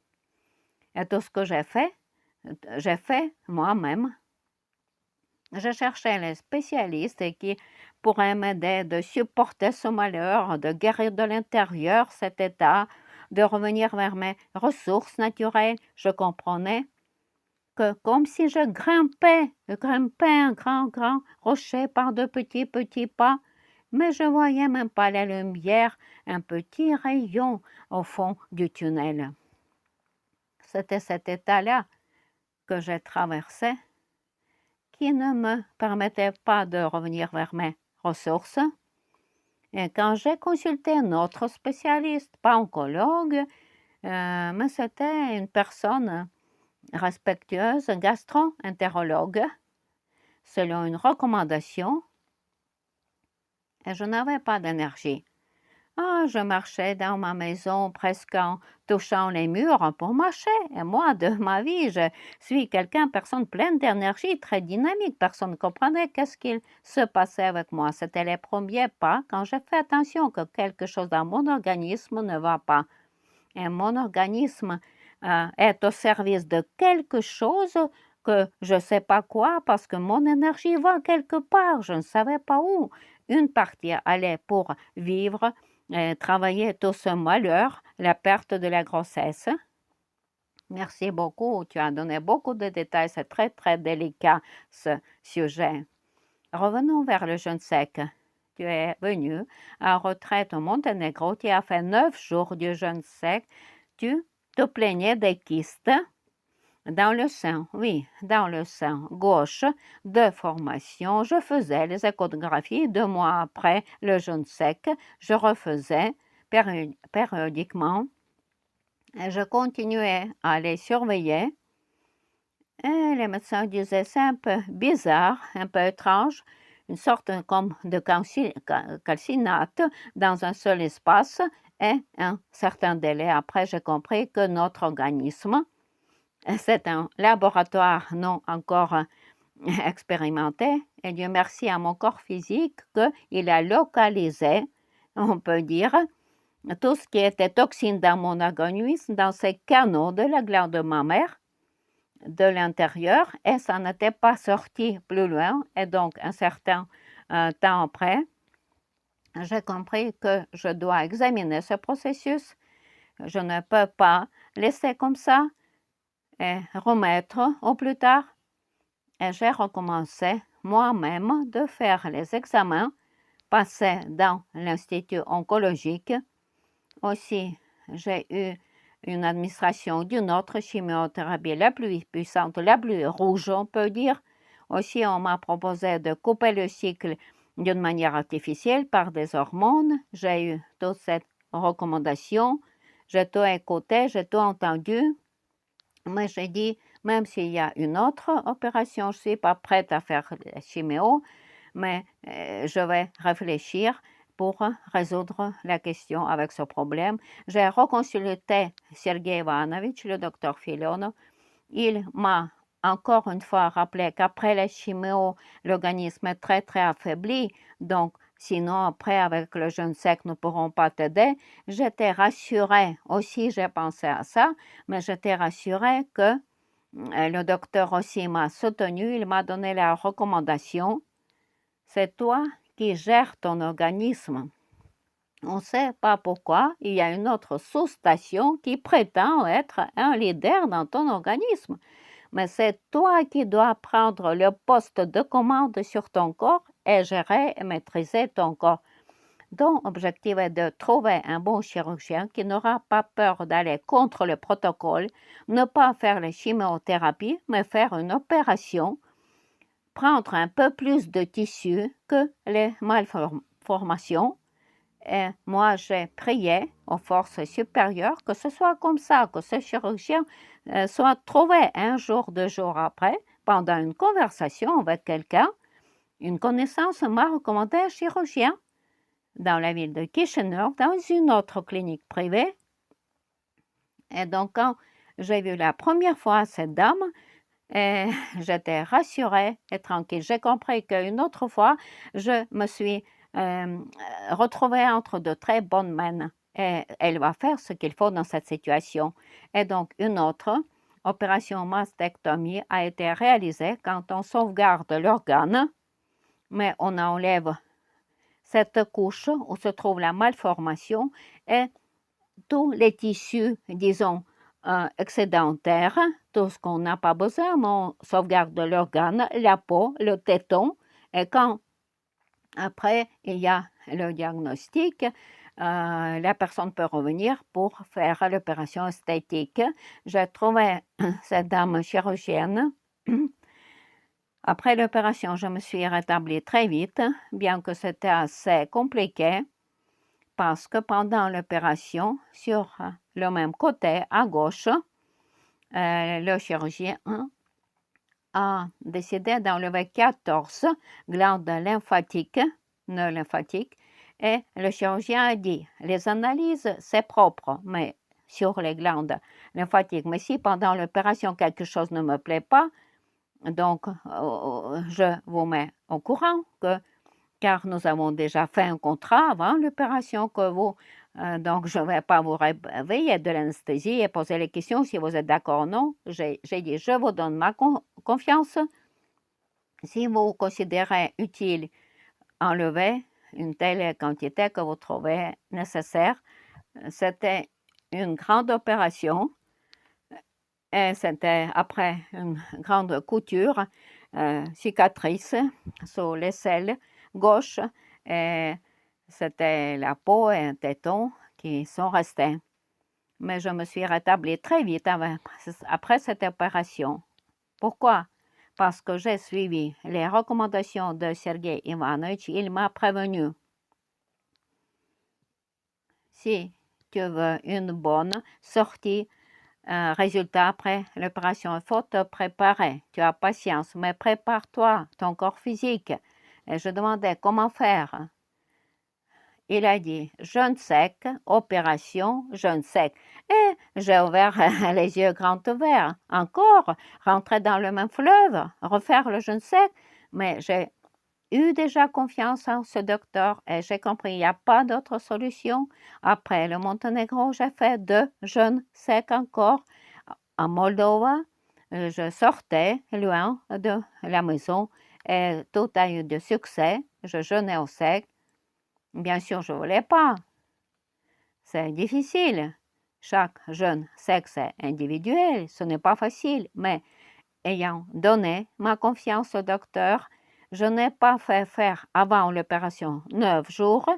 Et tout ce que j'ai fait moi-même. Je cherchais les spécialistes qui pourraient m'aider de supporter ce malheur, de guérir de l'intérieur cet état, de revenir vers mes ressources naturelles. Je comprenais que comme si je grimpais un grand rocher par de petits pas, mais je voyais même pas la lumière, un petit rayon au fond du tunnel. C'était cet état-là que j'ai traversé, qui ne me permettait pas de revenir vers mes ressources. Et quand j'ai consulté un autre spécialiste, pas oncologue, mais c'était une personne respectueuse, gastro-entérologue, selon une recommandation, et je n'avais pas d'énergie. Je marchais dans ma maison presque en touchant les murs pour marcher. Et moi, de ma vie, je suis personne pleine d'énergie, très dynamique. Personne ne comprenait qu'est-ce qu'il se passait avec moi. C'était les premiers pas quand j'ai fait attention que quelque chose dans mon organisme ne va pas. Et mon organisme est au service de quelque chose que je ne sais pas quoi parce que mon énergie va quelque part, je ne savais pas où. Une partie allait pour vivre, travailler tout ce malheur, la perte de la grossesse. Merci beaucoup, tu as donné beaucoup de détails, c'est très très délicat ce sujet. Revenons vers le jeûne sec. Tu es venu en retraite au Monténégro, tu as fait 9 jours de jeûne sec, tu te plaignais des kystes dans le sein, oui, dans le sein gauche de formation. Je faisais les échographies 2 mois après le jeûne sec, je refaisais périodiquement et je continuais à les surveiller. Et les médecins disaient c'est un peu bizarre, un peu étrange, une sorte comme de calcinate dans un seul espace et un certain délai. Après, j'ai compris que notre organisme, c'est un laboratoire non encore expérimenté, et Dieu merci à mon corps physique qu'il a localisé, on peut dire, tout ce qui était toxine dans mon organisme, dans ces canaux de la glande mammaire, de l'intérieur, et ça n'était pas sorti plus loin. Et donc, un certain temps après, j'ai compris que je dois examiner ce processus. Je ne peux pas laisser comme ça et remettre au plus tard. Et j'ai recommencé moi-même de faire les examens, passer dans l'institut oncologique. Aussi, j'ai eu une administration d'une autre chimiothérapie la plus puissante, la plus rouge, on peut dire. Aussi, on m'a proposé de couper le cycle d'une manière artificielle par des hormones. J'ai eu toute cette recommandation. J'ai tout écouté, j'ai tout entendu. Mais j'ai dit, même s'il y a une autre opération, je ne suis pas prête à faire la chimio, mais je vais réfléchir pour résoudre la question avec ce problème. J'ai reconsulté Sergei Ivanovitch, le docteur Filonov. Il m'a encore une fois rappelé qu'après la chimio, l'organisme est très très affaibli, donc sinon après avec le jeûne sec, nous ne pourrons pas t'aider. J'étais rassurée, aussi j'ai pensé à ça, mais j'étais rassurée que le docteur aussi m'a soutenu, il m'a donné la recommandation. C'est toi qui gères ton organisme. On ne sait pas pourquoi, il y a une autre sous-station qui prétend être un leader dans ton organisme. Mais c'est toi qui dois prendre le poste de commande sur ton corps et gérer et maîtriser ton corps. Ton objectif est de trouver un bon chirurgien qui n'aura pas peur d'aller contre le protocole, ne pas faire la chimiothérapie, mais faire une opération, prendre un peu plus de tissu que les malformations. Et moi, j'ai prié aux forces supérieures que ce soit comme ça, que ce chirurgien soit trouvé un jour, 2 jours après, pendant une conversation avec quelqu'un. Une connaissance m'a recommandé un chirurgien dans la ville de Kitchener, dans une autre clinique privée. Et donc, quand j'ai vu la première fois cette dame, j'étais rassurée et tranquille. J'ai compris qu'une autre fois, je me suis retrouvée entre de très bonnes mains et elle va faire ce qu'il faut dans cette situation. Et donc, une autre opération mastectomie a été réalisée quand on sauvegarde l'organe, mais on enlève cette couche où se trouve la malformation et tous les tissus, disons, excédentaires, tout ce qu'on n'a pas besoin, on sauvegarde l'organe, la peau, le téton, et quand après il y a le diagnostic, la personne peut revenir pour faire l'opération esthétique. J'ai trouvé cette dame chirurgienne. Après l'opération, je me suis rétablie très vite, bien que c'était assez compliqué, parce que pendant l'opération, sur le même côté, à gauche, le chirurgien a décidé d'enlever 14 glandes lymphatiques, nœuds lymphatiques, et le chirurgien a dit, les analyses, c'est propre, mais sur les glandes lymphatiques. Mais si pendant l'opération quelque chose ne me plaît pas, donc je vous mets au courant car nous avons déjà fait un contrat avant l'opération que vous, donc je ne vais pas vous réveiller de l'anesthésie et poser les questions si vous êtes d'accord ou non. J'ai dit, je vous donne ma confiance. Si vous considérez utile enlever une telle quantité que vous trouvez nécessaire, c'était une grande opération et c'était après une grande couture, cicatrice sur l'aisselle gauche et c'était la peau et un téton qui sont restés. Mais je me suis rétablie très vite après cette opération. Pourquoi? Parce que j'ai suivi les recommandations de Sergei Ivanovitch. Il m'a prévenu. Si tu veux une bonne sortie, résultat après l'opération, il faut te préparer. Tu as patience, mais prépare-toi, ton corps physique. Et je demandais comment faire. Il a dit jeûne sec, opération, jeûne sec. Et j'ai ouvert les yeux grands ouverts. Encore, rentrer dans le même fleuve, refaire le jeûne sec. Mais j'ai eu déjà confiance en ce docteur et j'ai compris qu'il n'y a pas d'autre solution. Après le Monténégro, j'ai fait 2 jeûnes secs encore. En Moldova, je sortais loin de la maison et tout a eu de succès. Je jeûnais au sec. Bien sûr, je ne voulais pas. C'est difficile. Chaque jeûne sexe est individuel, ce n'est pas facile, mais ayant donné ma confiance au docteur, je n'ai pas fait faire avant l'opération 9 jours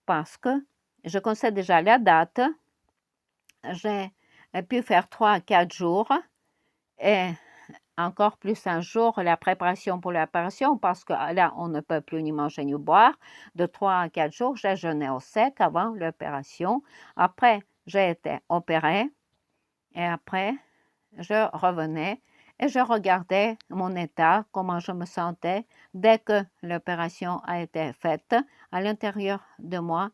parce que je connaissais déjà la date. J'ai pu faire 3 à 4 jours et encore plus un jour la préparation pour l'opération parce que là, on ne peut plus ni manger ni boire. De 3 à 4 jours, j'ai jeûné au sec avant l'opération. Après, j'ai été opérée et après, je revenais et je regardais mon état, comment je me sentais dès que l'opération a été faite. À l'intérieur de moi,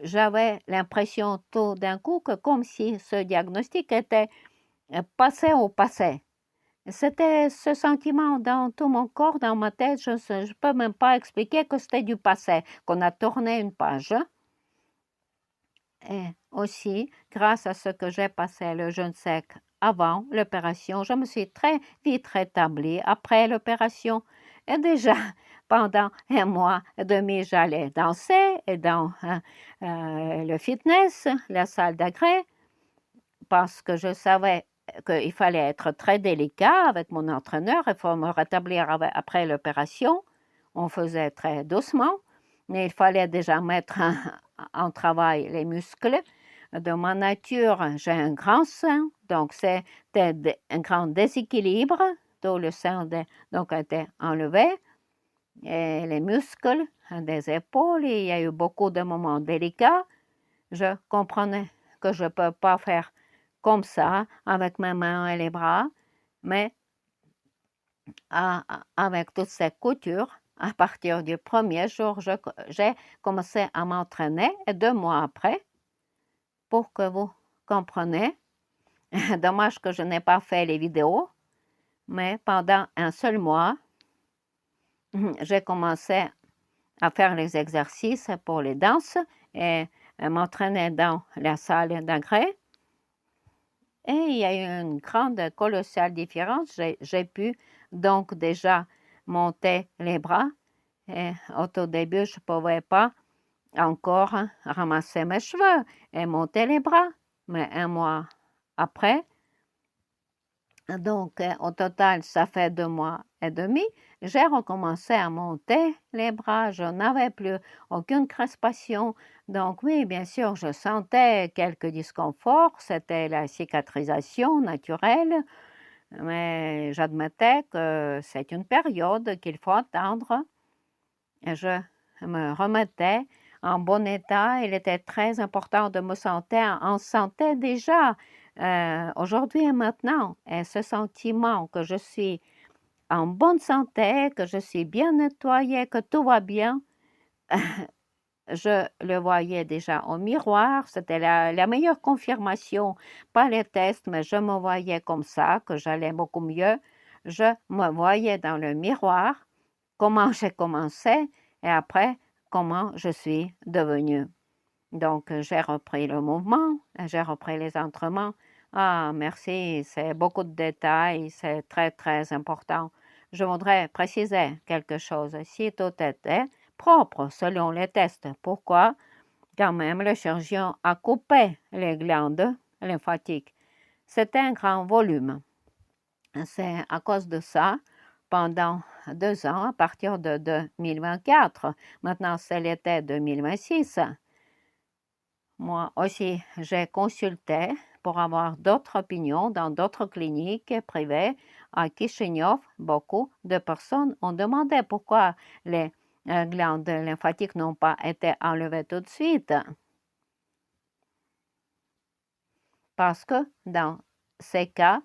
j'avais l'impression tout d'un coup que comme si ce diagnostic était passé au passé. C'était ce sentiment dans tout mon corps, dans ma tête, je ne peux même pas expliquer que c'était du passé, qu'on a tourné une page. Et aussi, grâce à ce que j'ai passé le jeûne sec avant l'opération, je me suis très vite rétablie après l'opération. Et déjà, pendant un mois et demi, j'allais danser et dans le fitness, la salle d'agrès, parce que je savais qu'il fallait être très délicat avec mon entraîneur. Il faut me rétablir après l'opération. On faisait très doucement, mais il fallait déjà mettre en travail les muscles. De ma nature, j'ai un grand sein, donc c'était un grand déséquilibre. Tout le sein donc a été enlevé. Et les muscles des épaules, il y a eu beaucoup de moments délicats. Je comprenais que je ne peux pas faire comme ça, avec mes mains et les bras, mais avec toutes ces coutures, à partir du premier jour, j'ai commencé à m'entraîner et 2 mois après, pour que vous compreniez, dommage que je n'ai pas fait les vidéos, mais pendant un seul mois, j'ai commencé à faire les exercices pour les danses et m'entraîner dans la salle d'agrès. Et il y a eu une grande, colossale différence. J'ai pu donc déjà monter les bras. Et au tout début, je ne pouvais pas encore ramasser mes cheveux et monter les bras. Mais un mois après, donc au total, ça fait 2 mois et demi, j'ai recommencé à monter les bras. Je n'avais plus aucune crispation. Donc oui, bien sûr, je sentais quelques disconforts. C'était la cicatrisation naturelle, mais j'admettais que c'est une période qu'il faut attendre. Et je me remettais en bon état. Il était très important de me sentir en santé déjà, aujourd'hui et maintenant. Et ce sentiment que je suis en bonne santé, que je suis bien nettoyée, que tout va bien, je le voyais déjà au miroir. C'était la meilleure confirmation, pas les tests, mais je me voyais comme ça, que j'allais beaucoup mieux. Je me voyais dans le miroir, comment j'ai commencé et après, comment je suis devenue. Donc, j'ai repris le mouvement, j'ai repris les entraînements. Ah, merci, c'est beaucoup de détails, c'est très, très important. Je voudrais préciser quelque chose. Si tout était propre selon les tests, pourquoi quand même le chirurgien a coupé les glandes lymphatiques? C'était un grand volume. C'est à cause de ça, pendant 2 ans, à partir de 2024, maintenant c'est l'été 2026, moi aussi, j'ai consulté pour avoir d'autres opinions dans d'autres cliniques privées à Kishinev. Beaucoup de personnes ont demandé pourquoi les glandes lymphatiques n'ont pas été enlevées tout de suite. Parce que dans ces cas,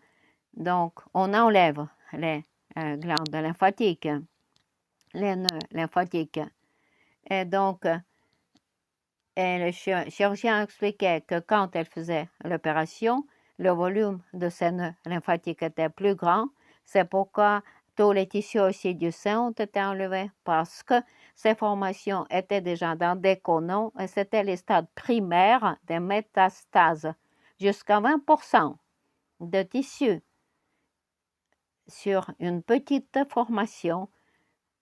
donc, on enlève les glandes lymphatiques, les nœuds lymphatiques. Et donc, et le chirurgien expliquait que quand elle faisait l'opération, le volume de ces nœuds lymphatiques était plus grand. C'est pourquoi tous les tissus aussi du sein ont été enlevés parce que ces formations étaient déjà dans des côlons et c'était les stades primaires des métastases. Jusqu'à 20% de tissu sur une petite formation,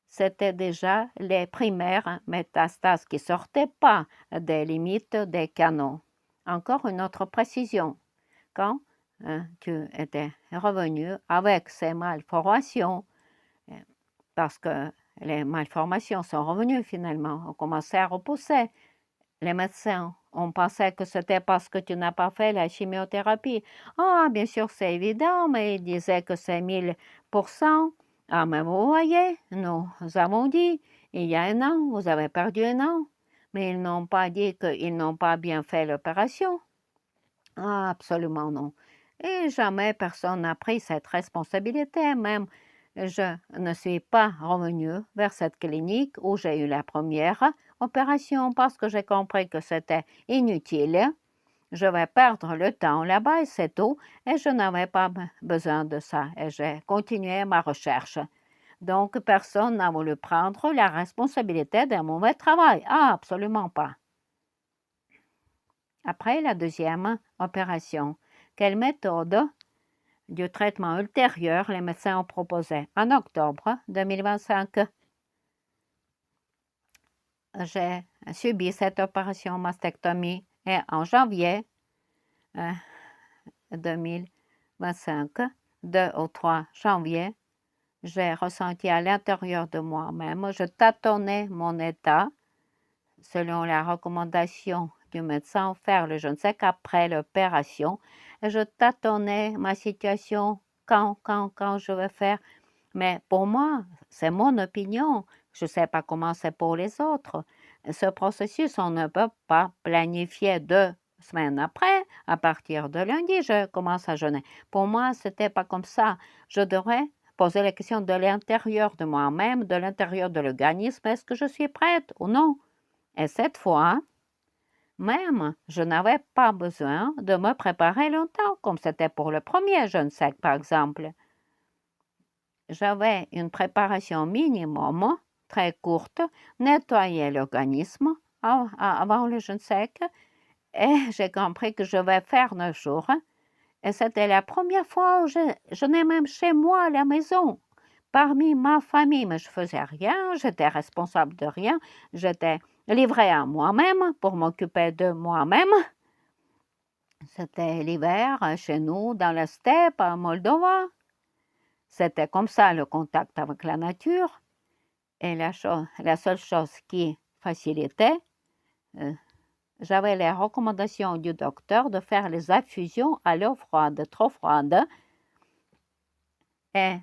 c'était déjà les primaires métastases qui ne sortaient pas des limites des canaux. Encore une autre précision, quand tu étais revenu avec ces malformations, parce que les malformations sont revenues finalement, ont commencé à repousser, Les médecins, on pensait que c'était parce que tu n'as pas fait la chimiothérapie. Ah, bien sûr, c'est évident, mais ils disaient que c'est 1000%. Ah, mais vous voyez, nous avons dit, il y a un an, vous avez perdu un an. Mais ils n'ont pas dit qu'ils n'ont pas bien fait l'opération. Ah, absolument non. Et jamais personne n'a pris cette responsabilité. Même je ne suis pas revenue vers cette clinique où j'ai eu la première opération parce que j'ai compris que c'était inutile. Je vais perdre le temps là-bas et c'est tout. Et je n'avais pas besoin de ça. Et j'ai continué ma recherche. Donc, personne n'a voulu prendre la responsabilité d'un mauvais travail. Ah, absolument pas. Après la deuxième opération, quelle méthode du traitement ultérieur les médecins ont proposé? En octobre 2025, j'ai subi cette opération mastectomie et en janvier 2025, 2 ou 3 janvier, j'ai ressenti à l'intérieur de moi-même, je tâtonnais mon état selon la recommandation du médecin, faire le je ne sais qu'après l'opération. Et je tâtonnais ma situation quand je vais faire. Mais pour moi, c'est mon opinion. Je ne sais pas comment c'est pour les autres. Ce processus, on ne peut pas planifier 2 semaines après. À partir de lundi, je commence à jeûner. Pour moi, ce n'était pas comme ça. Je devrais poser la question de l'intérieur de moi-même, de l'intérieur de l'organisme. Est-ce que je suis prête ou non? Et cette fois, même, je n'avais pas besoin de me préparer longtemps, comme c'était pour le premier jeûne sec, par exemple. J'avais une préparation minimum, très courte, nettoyer l'organisme avant le jeûne sec, et j'ai compris que je vais faire 9 jours. Et c'était la première fois où je n'ai même chez moi à la maison, parmi ma famille, mais je faisais rien, j'étais responsable de rien, j'étais livrée à moi-même pour m'occuper de moi-même. C'était l'hiver chez nous, dans la steppe, à Moldova. C'était comme ça le contact avec la nature. Et la seule chose qui facilitait, euh, j'avais les recommandations du docteur de faire les infusions à l'eau froide, trop froide. Et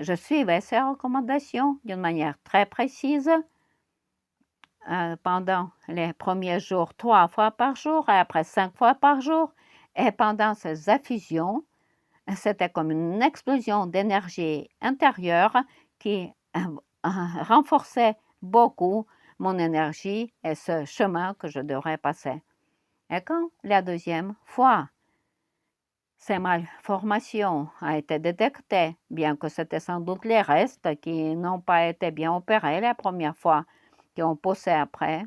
je suivais ces recommandations d'une manière très précise pendant les premiers jours 3 fois par jour et après 5 fois par jour. Et pendant ces infusions, c'était comme une explosion d'énergie intérieure qui renforçait beaucoup mon énergie et ce chemin que je devrais passer. Et quand la deuxième fois, ces malformations ont été détectées, bien que c'était sans doute les restes qui n'ont pas été bien opérés la première fois, qui ont poussé après.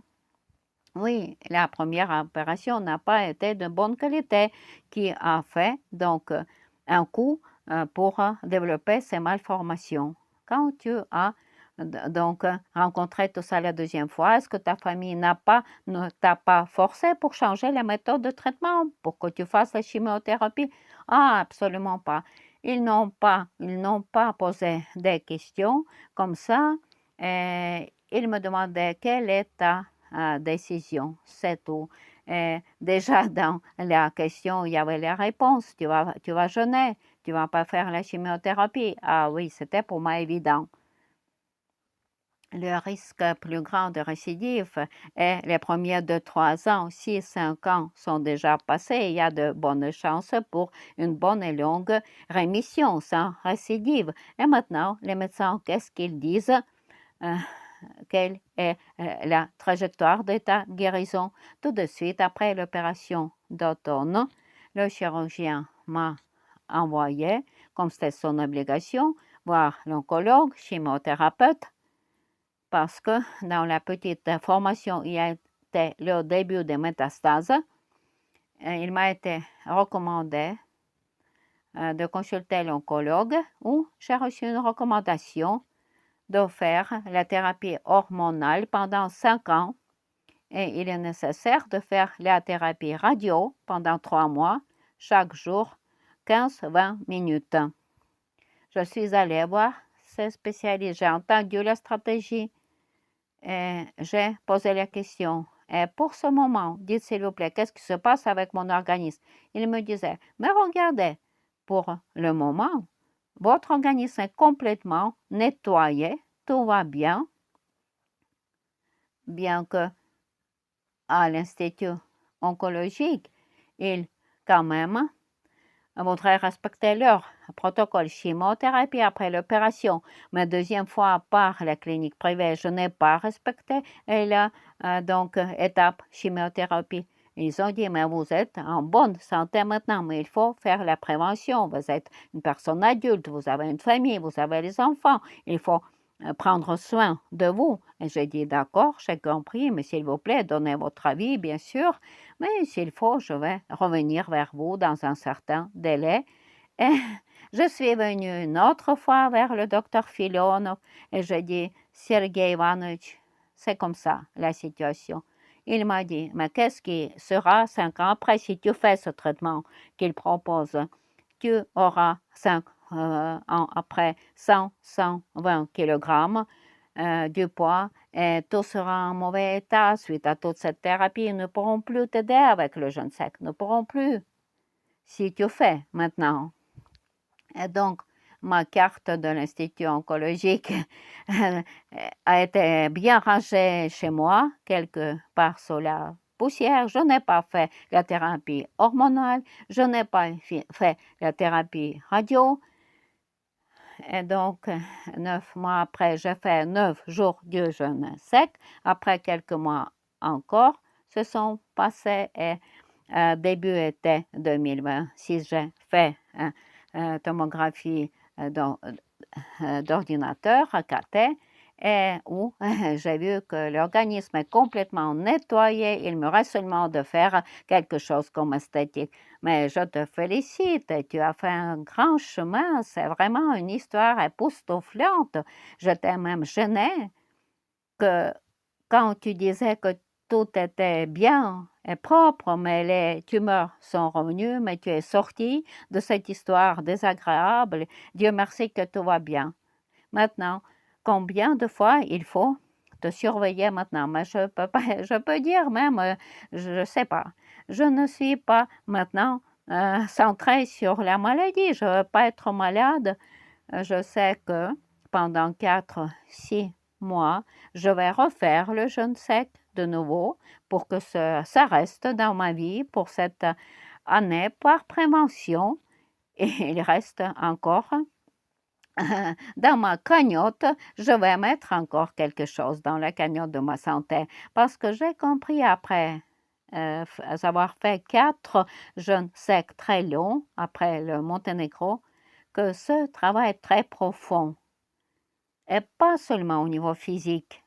Oui, la première opération n'a pas été de bonne qualité, qui a fait donc un coup pour développer ces malformations. Quand tu as donc rencontré tout ça la deuxième fois, est-ce que ta famille ne t'a pas forcé pour changer la méthode de traitement, pour que tu fasses la chimiothérapie? Ah, absolument pas. Ils n'ont pas posé des questions comme ça. Et ils me demandaient quelle est ta décision, c'est tout. Et déjà dans la question, il y avait les réponses. Tu vas jeûner, tu vas pas faire la chimiothérapie. Ah oui, c'était pour moi évident. Le risque plus grand de récidive est les premiers 2-3 ans, 6-5 ans sont déjà passés. Il y a de bonnes chances pour une bonne et longue rémission sans récidive. Et maintenant, les médecins, qu'est-ce qu'ils disent? Quelle est la trajectoire de ta guérison? Tout de suite après l'opération d'automne, le chirurgien m'a envoyé, comme c'était son obligation, voir l'oncologue, chimiothérapeute, parce que dans la petite formation, il y a été le début des métastases. Il m'a été recommandé de consulter l'oncologue où j'ai reçu une recommandation de faire la thérapie hormonale pendant 5 ans et il est nécessaire de faire la thérapie radio pendant 3 mois, chaque jour, 15-20 minutes. Je suis allée voir ces spécialistes, j'ai entendu la stratégie et j'ai posé la question, Et pour ce moment, dites s'il vous plaît, qu'est-ce qui se passe avec mon organisme? Il me disait, mais regardez, pour le moment, votre organisme est complètement nettoyé, tout va bien, bien que à l'Institut oncologique, ils, quand même, voudraient respecter leur protocole chimiothérapie après l'opération. Mais deuxième fois, par la clinique privée, je n'ai pas respecté la étape chimiothérapie. Ils ont dit, mais vous êtes en bonne santé maintenant, mais il faut faire la prévention. Vous êtes une personne adulte, vous avez une famille, vous avez les enfants. Il faut prendre soin de vous. Et j'ai dit, d'accord, j'ai compris, mais s'il vous plaît, donnez votre avis, bien sûr. Mais s'il faut, je vais revenir vers vous dans un certain délai. Et je suis venue une autre fois vers le docteur Filonov et j'ai dit, Sergei Ivanovich, c'est comme ça la situation. Il m'a dit, mais qu'est-ce qui sera 5 ans après si tu fais ce traitement qu'il propose? Tu auras 5 ans après 120 kg du poids et tout sera en mauvais état suite à toute cette thérapie. Ils ne pourront plus t'aider avec le jeûne sec, ne pourront plus si tu fais maintenant. Et donc, ma carte de l'Institut oncologique a été bien rangée chez moi, quelque part sous la poussière. Je n'ai pas fait la thérapie hormonale, je n'ai pas fait la thérapie radio. Et donc, 9 mois après, j'ai fait 9 jours de jeûne sec. Après quelques mois encore se sont passés et début été 2026, j'ai fait tomographie d'ordinateur, KT, et où j'ai vu que l'organisme est complètement nettoyé. Il me reste seulement de faire quelque chose comme esthétique. Mais je te félicite, tu as fait un grand chemin. C'est vraiment une histoire époustouflante. J'étais même gênée que quand tu disais que tout était bien et propre, mais les tumeurs sont revenues, mais tu es sorti de cette histoire désagréable. Dieu merci que tout va bien. Maintenant, combien de fois il faut te surveiller maintenant? Mais je peux pas, je peux dire même, je ne sais pas. Je ne suis pas maintenant centrée sur la maladie. Je ne veux pas être malade. Je sais que pendant 4-6 mois, je vais refaire le jeûne sec de nouveau pour que ça reste dans ma vie pour cette année par prévention. Et il reste encore dans ma cagnotte, je vais mettre encore quelque chose dans la cagnotte de ma santé parce que j'ai compris après avoir fait 4 jeûnes secs très longs après le Monténégro que ce travail est très profond et pas seulement au niveau physique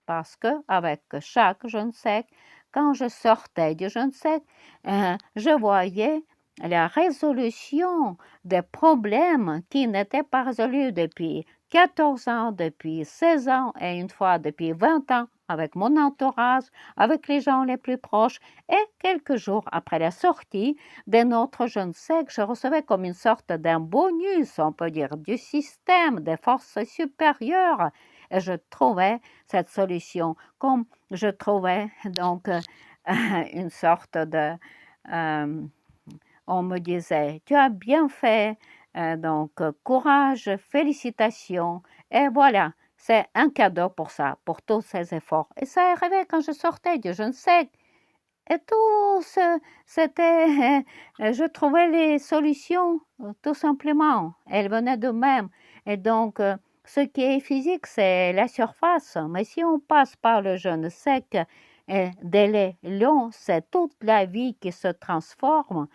parce que avec chaque jeûne sec, quand je sortais du jeûne sec, je voyais la résolution des problèmes qui n'étaient pas résolus depuis 14 ans, depuis 16 ans et une fois depuis 20 ans avec mon entourage, avec les gens les plus proches. Et quelques jours après la sortie de notre jeûne sec, je recevais comme une sorte d'un bonus, on peut dire, du système, des forces supérieures. Et je trouvais cette solution comme je trouvais donc une sorte de... on me disait, tu as bien fait, courage, félicitations, et voilà, c'est un cadeau pour ça, pour tous ces efforts. Et ça est arrivé quand je sortais du jeûne sec. Et tout, c'était, je trouvais les solutions, tout simplement. Elles venaient d'eux-mêmes. Et donc, ce qui est physique, c'est la surface. Mais si on passe par le jeûne sec, et délai long, c'est toute la vie qui se transforme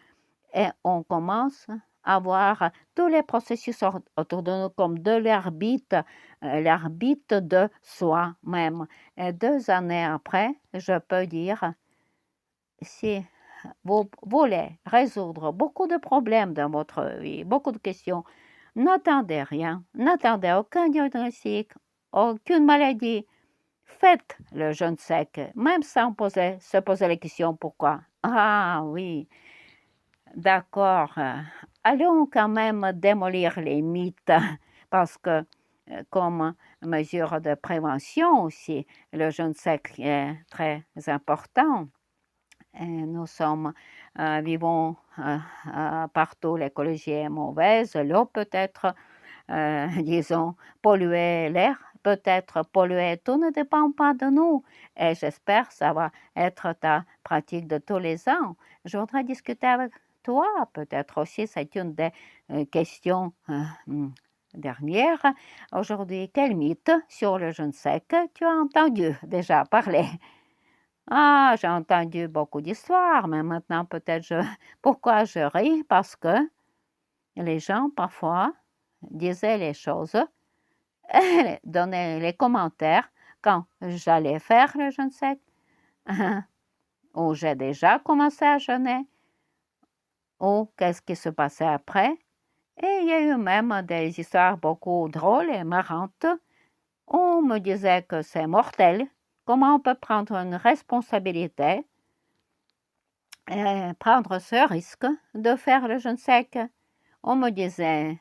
et on commence à voir tous les processus autour de nous comme de l'arbitre, l'arbitre de soi-même. Et 2 années après, je peux dire, si vous voulez résoudre beaucoup de problèmes dans votre vie, beaucoup de questions, n'attendez rien, n'attendez aucun diagnostic, aucune maladie. Faites le jeûne sec, même sans se poser la question pourquoi. Ah oui, d'accord. Allons quand même démolir les mythes parce que comme mesure de prévention aussi. Le jeûne sec est très important. Nous vivons partout, l'écologie est mauvaise, l'eau peut être, disons, polluer l'air, peut-être polluer, tout ne dépend pas de nous. Et j'espère que ça va être ta pratique de tous les ans. Je voudrais discuter avec toi, peut-être aussi, c'est une des questions dernières. Aujourd'hui, quel mythe sur le jeûne sec tu as entendu déjà parler? Ah, j'ai entendu beaucoup d'histoires, mais maintenant pourquoi je ris? Parce que les gens parfois disaient les choses, donnaient les commentaires quand j'allais faire le jeûne sec, ou j'ai déjà commencé à jeûner, ou qu'est-ce qui se passait après. Et il y a eu même des histoires beaucoup drôles et marrantes. On me disait que c'est mortel. Comment on peut prendre une responsabilité et prendre ce risque de faire le jeûne sec? On me disait,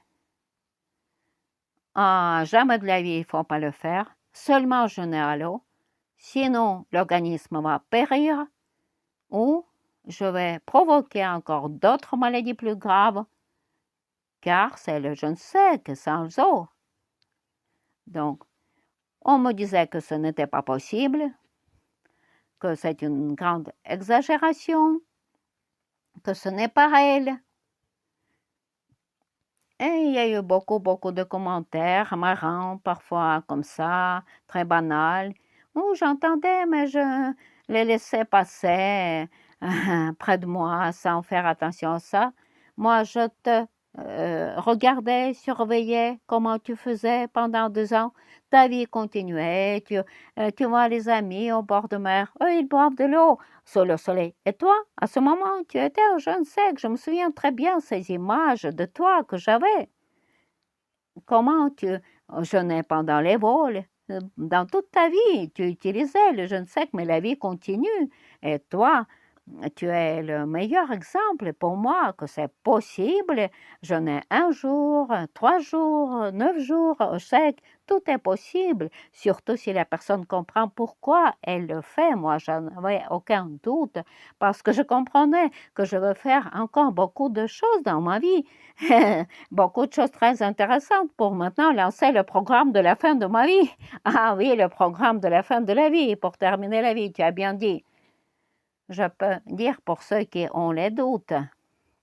ah, jamais de la vie, il ne faut pas le faire, seulement jeûner à l'eau, sinon l'organisme va périr ou je vais provoquer encore d'autres maladies plus graves, car c'est le jeûne sec sans eau. Donc, on me disait que ce n'était pas possible, que c'est une grande exagération, que ce n'est pas réel. Et il y a eu beaucoup de commentaires marrants, parfois comme ça, très banals, où j'entendais, mais je les laissais passer près de moi sans faire attention à ça. Moi, je te regardais, surveillais comment tu faisais pendant 2 ans. Ta vie continuait, tu vois les amis au bord de mer, eux, ils boivent de l'eau sous le soleil. Et toi, à ce moment, tu étais au jeûne sec. Je me souviens très bien ces images de toi que j'avais. Comment tu jeûnais pendant les vols. Dans toute ta vie, tu utilisais le jeûne sec, mais la vie continue. Et toi, tu es le meilleur exemple pour moi que c'est possible. Jeûner 1 jour, 3 jours, 9 jours au sec, tout est possible, surtout si la personne comprend pourquoi elle le fait. Moi, je n'avais aucun doute parce que je comprenais que je veux faire encore beaucoup de choses dans ma vie, beaucoup de choses très intéressantes pour maintenant lancer le programme de la fin de ma vie. Ah oui, le programme de la fin de la vie, pour terminer la vie, tu as bien dit. Je peux dire pour ceux qui ont les doutes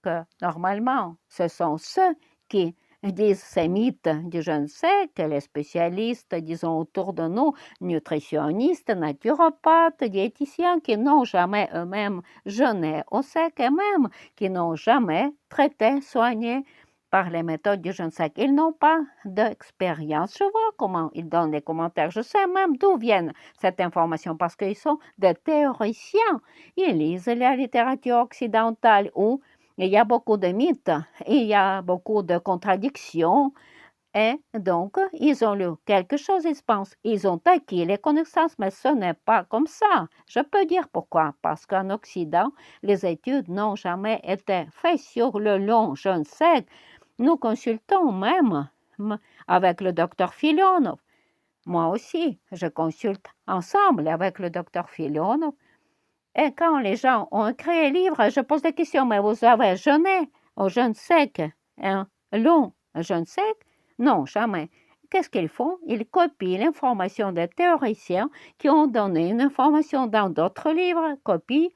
que normalement, ce sont ceux qui disent ces mythes du jeûne sec, les spécialistes, disons, autour de nous, nutritionnistes, naturopathes, diététiciens, qui n'ont jamais eux-mêmes jeûné au sec et même qui n'ont jamais traité, soigné par les méthodes du jeûne sec. Ils n'ont pas d'expérience. Je vois comment ils donnent les commentaires. Je sais même d'où viennent cette information parce qu'ils sont des théoriciens. Ils lisent la littérature occidentale où il y a beaucoup de mythes, il y a beaucoup de contradictions. Et donc, ils ont lu quelque chose, ils pensent, ils ont acquis les connaissances, mais ce n'est pas comme ça. Je peux dire pourquoi. Parce qu'en Occident, les études n'ont jamais été faites sur le long jeûne sec. Nous consultons même avec le docteur Filonov. Moi aussi, je consulte ensemble avec le docteur Filonov. Et quand les gens ont écrit un livre, je pose des questions, mais vous avez jeûné au jeûne sec, un long jeûne sec? Non, jamais. Qu'est-ce qu'ils font? Ils copient l'information des théoriciens qui ont donné une information dans d'autres livres, copient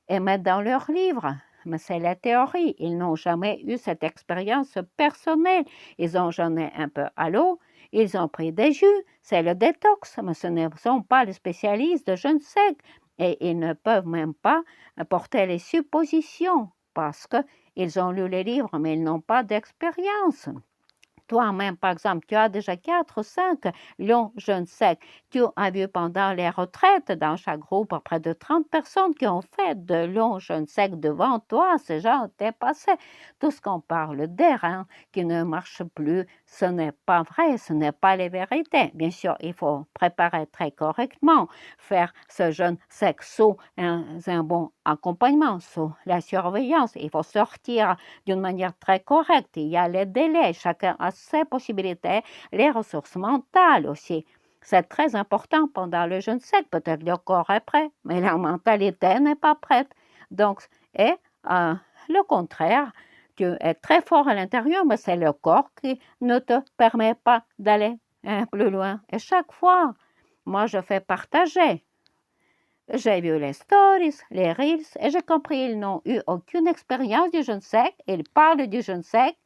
et mettent dans leurs livres. Mais c'est la théorie. Ils n'ont jamais eu cette expérience personnelle. Ils ont jeûné un peu à l'eau, ils ont pris des jus, c'est le détox, mais ce ne sont pas les spécialistes de jeûne sec. Et ils ne peuvent même pas porter les suppositions parce qu'ils ont lu les livres, mais ils n'ont pas d'expérience. Toi-même, par exemple, tu as déjà 4 ou 5 longs jeûnes secs. Tu as vu pendant les retraites dans chaque groupe près de 30 personnes qui ont fait de longs jeûnes secs devant toi. Ces gens ont dépassé tout ce qu'on parle d'air qui ne marche plus. Ce n'est pas vrai, ce n'est pas les vérités. Bien sûr, il faut préparer très correctement, faire ce jeûne sec sous un bon accompagnement, sous la surveillance. Il faut sortir d'une manière très correcte. Il y a les délais, chacun a ses possibilités, les ressources mentales aussi. C'est très important pendant le jeûne sec. Peut-être le corps est prêt, mais la mentalité n'est pas prête. Donc, et le contraire, tu es très fort à l'intérieur, mais c'est le corps qui ne te permet pas d'aller plus loin. Et chaque fois, moi, je fais partager. J'ai vu les stories, les reels, et j'ai compris qu'ils n'ont eu aucune expérience du jeûne sec. Ils parlent du jeûne sec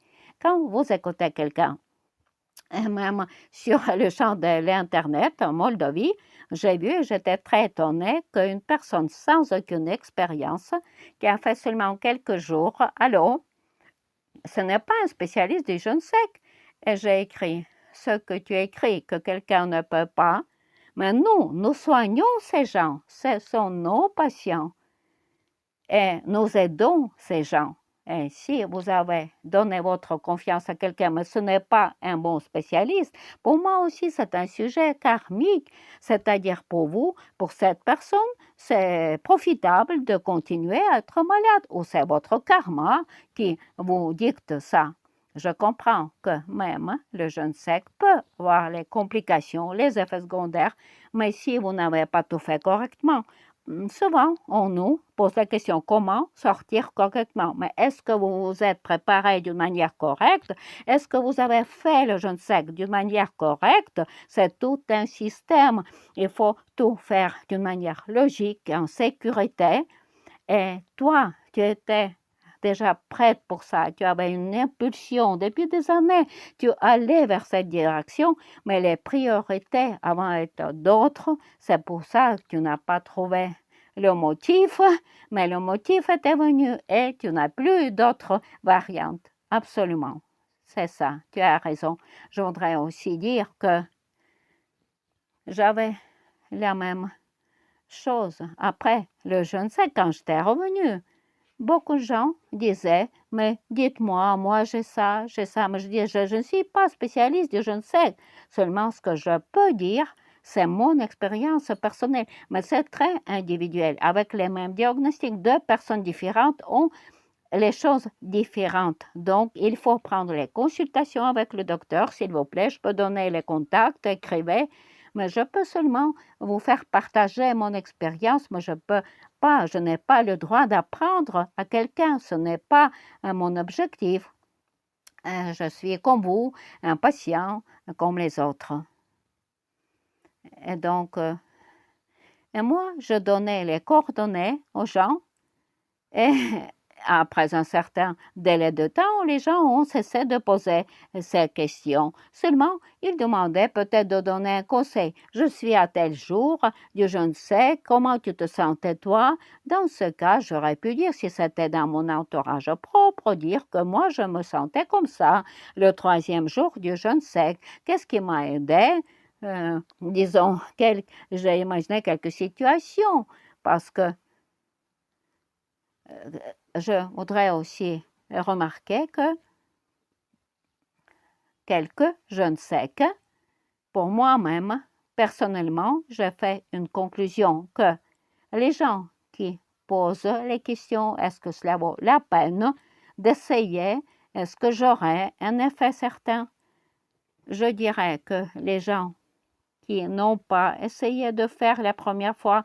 quand vous écoutez quelqu'un. Et même sur le champ de l'Internet en Moldavie, j'ai vu et j'étais très étonnée qu'une personne sans aucune expérience, qui a fait seulement quelques jours, allô, ce n'est pas un spécialiste du jeûne sec. Et j'ai écrit ce que tu écris, que quelqu'un ne peut pas. Mais nous soignons ces gens, ce sont nos patients. Et nous aidons ces gens. Et si vous avez donné votre confiance à quelqu'un, mais ce n'est pas un bon spécialiste, pour moi aussi c'est un sujet karmique, c'est-à-dire pour vous, pour cette personne, c'est profitable de continuer à être malade, ou c'est votre karma qui vous dicte ça. Je comprends que même le jeûne sec peut avoir les complications, les effets secondaires, mais si vous n'avez pas tout fait correctement, souvent, on nous pose la question comment sortir correctement. Mais est-ce que vous vous êtes préparé d'une manière correcte? Est-ce que vous avez fait le jeûne sec d'une manière correcte? C'est tout un système. Il faut tout faire d'une manière logique, en sécurité. Et toi, tu étais déjà prête pour ça. Tu avais une impulsion depuis des années. Tu allais vers cette direction, mais les priorités avant étaient d'autres. C'est pour ça que tu n'as pas trouvé le motif, mais le motif était venu et tu n'as plus d'autres variantes. Absolument. C'est ça, tu as raison. Je voudrais aussi dire que j'avais la même chose après le jeûne sec quand j'étais revenue. Beaucoup de gens disaient, mais dites-moi, moi j'ai ça. Mais je dis, je ne suis pas spécialiste du jeûne sec. Seulement ce que je peux dire, c'est mon expérience personnelle. Mais c'est très individuel. Avec les mêmes diagnostics, deux personnes différentes ont les choses différentes. Donc, il faut prendre les consultations avec le docteur, s'il vous plaît. Je peux donner les contacts, écrivez. Mais je peux seulement vous faire partager mon expérience, mais je n'ai pas le droit d'apprendre à quelqu'un, ce n'est pas mon objectif. Je suis comme vous, un patient comme les autres. Et donc, et moi, je donnais les coordonnées aux gens et après un certain délai de temps, les gens ont cessé de poser ces questions. Seulement, ils demandaient peut-être de donner un conseil. Je suis à tel jour, je ne sais comment tu te sentais toi. Dans ce cas, j'aurais pu dire, si c'était dans mon entourage propre, dire que moi, je me sentais comme ça. Le troisième jour du jeûne sec, qu'est-ce qui m'a aidé? Disons, j'ai imaginé quelques situations parce que je voudrais aussi remarquer que quelques jeunes secs, pour moi-même, personnellement, j'ai fait une conclusion que les gens qui posent les questions, est-ce que cela vaut la peine d'essayer, est-ce que j'aurai un effet certain? Je dirais que les gens qui n'ont pas essayé de faire la première fois,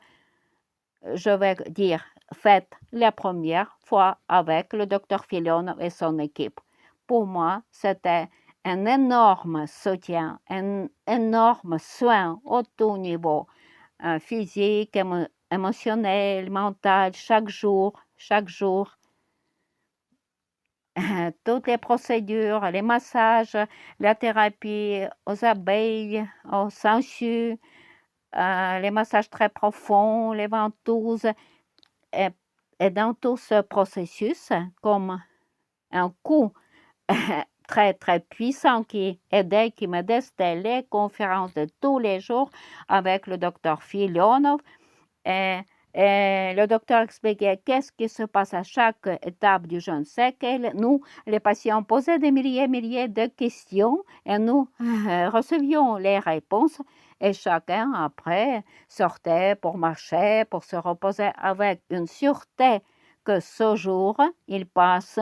je vais dire, faites la première fois avec le docteur Filon et son équipe. Pour moi, c'était un énorme soutien, un énorme soin au tout niveau, physique, émotionnel, mental, chaque jour. Toutes les procédures, les massages, la thérapie aux abeilles, aux sangsues, les massages très profonds, les ventouses. Et dans tout ce processus, comme un coup très, très puissant qui m'aidait, c'était les conférences de tous les jours avec le docteur Filonov. Et, et le docteur expliquait qu'est-ce qui se passe à chaque étape du jeûne sec. Et nous, les patients, posaient des milliers de questions et nous recevions les réponses. Et chacun, après, sortait pour marcher, pour se reposer avec une sûreté que ce jour, il passe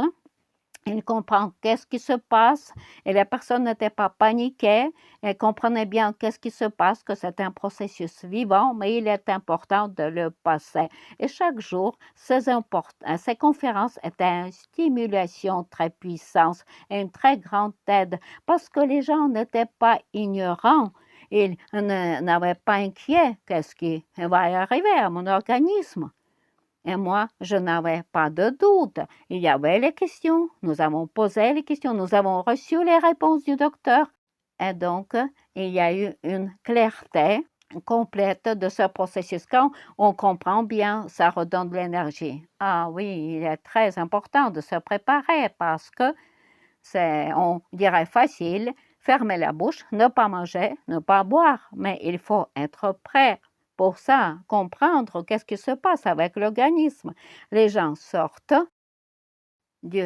Il comprend qu'est-ce qui se passe et la personne n'était pas paniquée, elle comprenait bien qu'est-ce qui se passe, que c'est un processus vivant, mais il est important de le passer. Et chaque jour, ces conférences étaient une stimulation très puissante et une très grande aide parce que les gens n'étaient pas ignorants. Ils n'avaient pas inquiet qu'est-ce qui va arriver à mon organisme. Et moi, je n'avais pas de doute. Il y avait les questions, nous avons posé les questions, nous avons reçu les réponses du docteur. Et donc, il y a eu une clarté complète de ce processus. Quand on comprend bien, ça redonne de l'énergie. Ah oui, il est très important de se préparer parce que c'est, on dirait facile, fermer la bouche, ne pas manger, ne pas boire, mais il faut être prêt pour ça, comprendre qu'est-ce qui se passe avec l'organisme. Les gens sortent du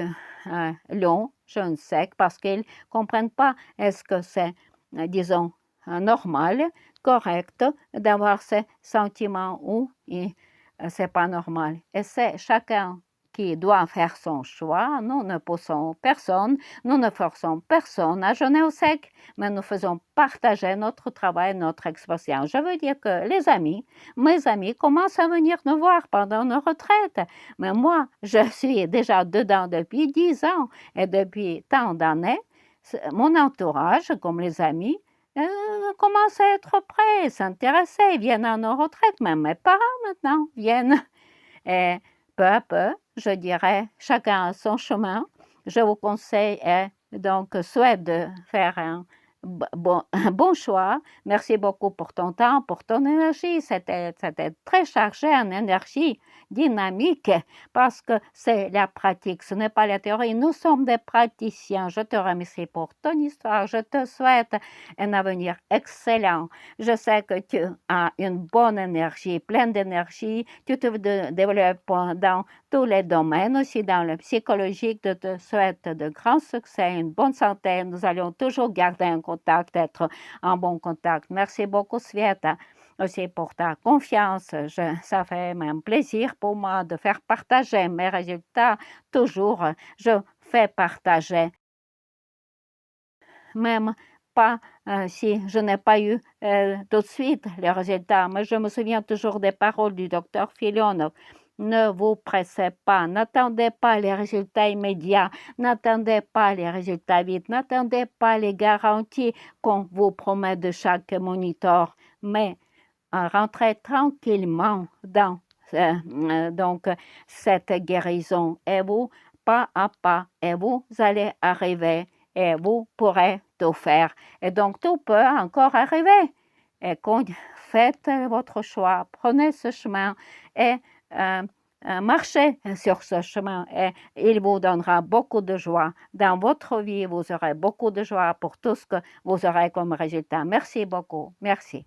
long jeûne sec parce qu'ils ne comprennent pas est-ce que c'est, disons, normal, correct d'avoir ces sentiments ou c'est pas normal. Et c'est chacun qui doit faire son choix. Nous ne poussons personne, nous ne forçons personne à jeûner au sec, mais nous faisons partager notre travail, notre expérience. Je veux dire que les amis, mes amis commencent à venir nous voir pendant nos retraites. Mais moi, je suis déjà dedans depuis 10 ans et depuis tant d'années, mon entourage, comme les amis, commencent à être prêts, s'intéresser, viennent à nos retraites. Même mes parents maintenant viennent. Et peu à peu, je dirais, chacun a son chemin. Je vous conseille donc souhaite de faire un bon choix. Merci beaucoup pour ton temps, pour ton énergie. C'était très chargé en énergie dynamique parce que c'est la pratique, ce n'est pas la théorie. Nous sommes des praticiens. Je te remercie pour ton histoire. Je te souhaite un avenir excellent. Je sais que tu as une bonne énergie, pleine d'énergie. Tu te développes dans tous les domaines, aussi dans le psychologique. Je te souhaite de grands succès, une bonne santé. Nous allons toujours garder un contact, être en bon contact. Merci beaucoup, Svieta, aussi pour ta confiance. Ça fait même plaisir pour moi de faire partager mes résultats. Toujours, je fais partager. Même pas si je n'ai pas eu tout de suite les résultats, mais je me souviens toujours des paroles du docteur Filonov. Ne vous pressez pas, n'attendez pas les résultats immédiats, n'attendez pas les résultats vite, n'attendez pas les garanties qu'on vous promet de chaque moniteur, mais rentrez tranquillement dans donc cette guérison et vous, pas à pas, et vous allez arriver et vous pourrez tout faire. Et donc tout peut encore arriver. Et quand faites votre choix, prenez ce chemin et marchez sur ce chemin et il vous donnera beaucoup de joie. Dans votre vie, vous aurez beaucoup de joie pour tout ce que vous aurez comme résultat. Merci beaucoup. Merci.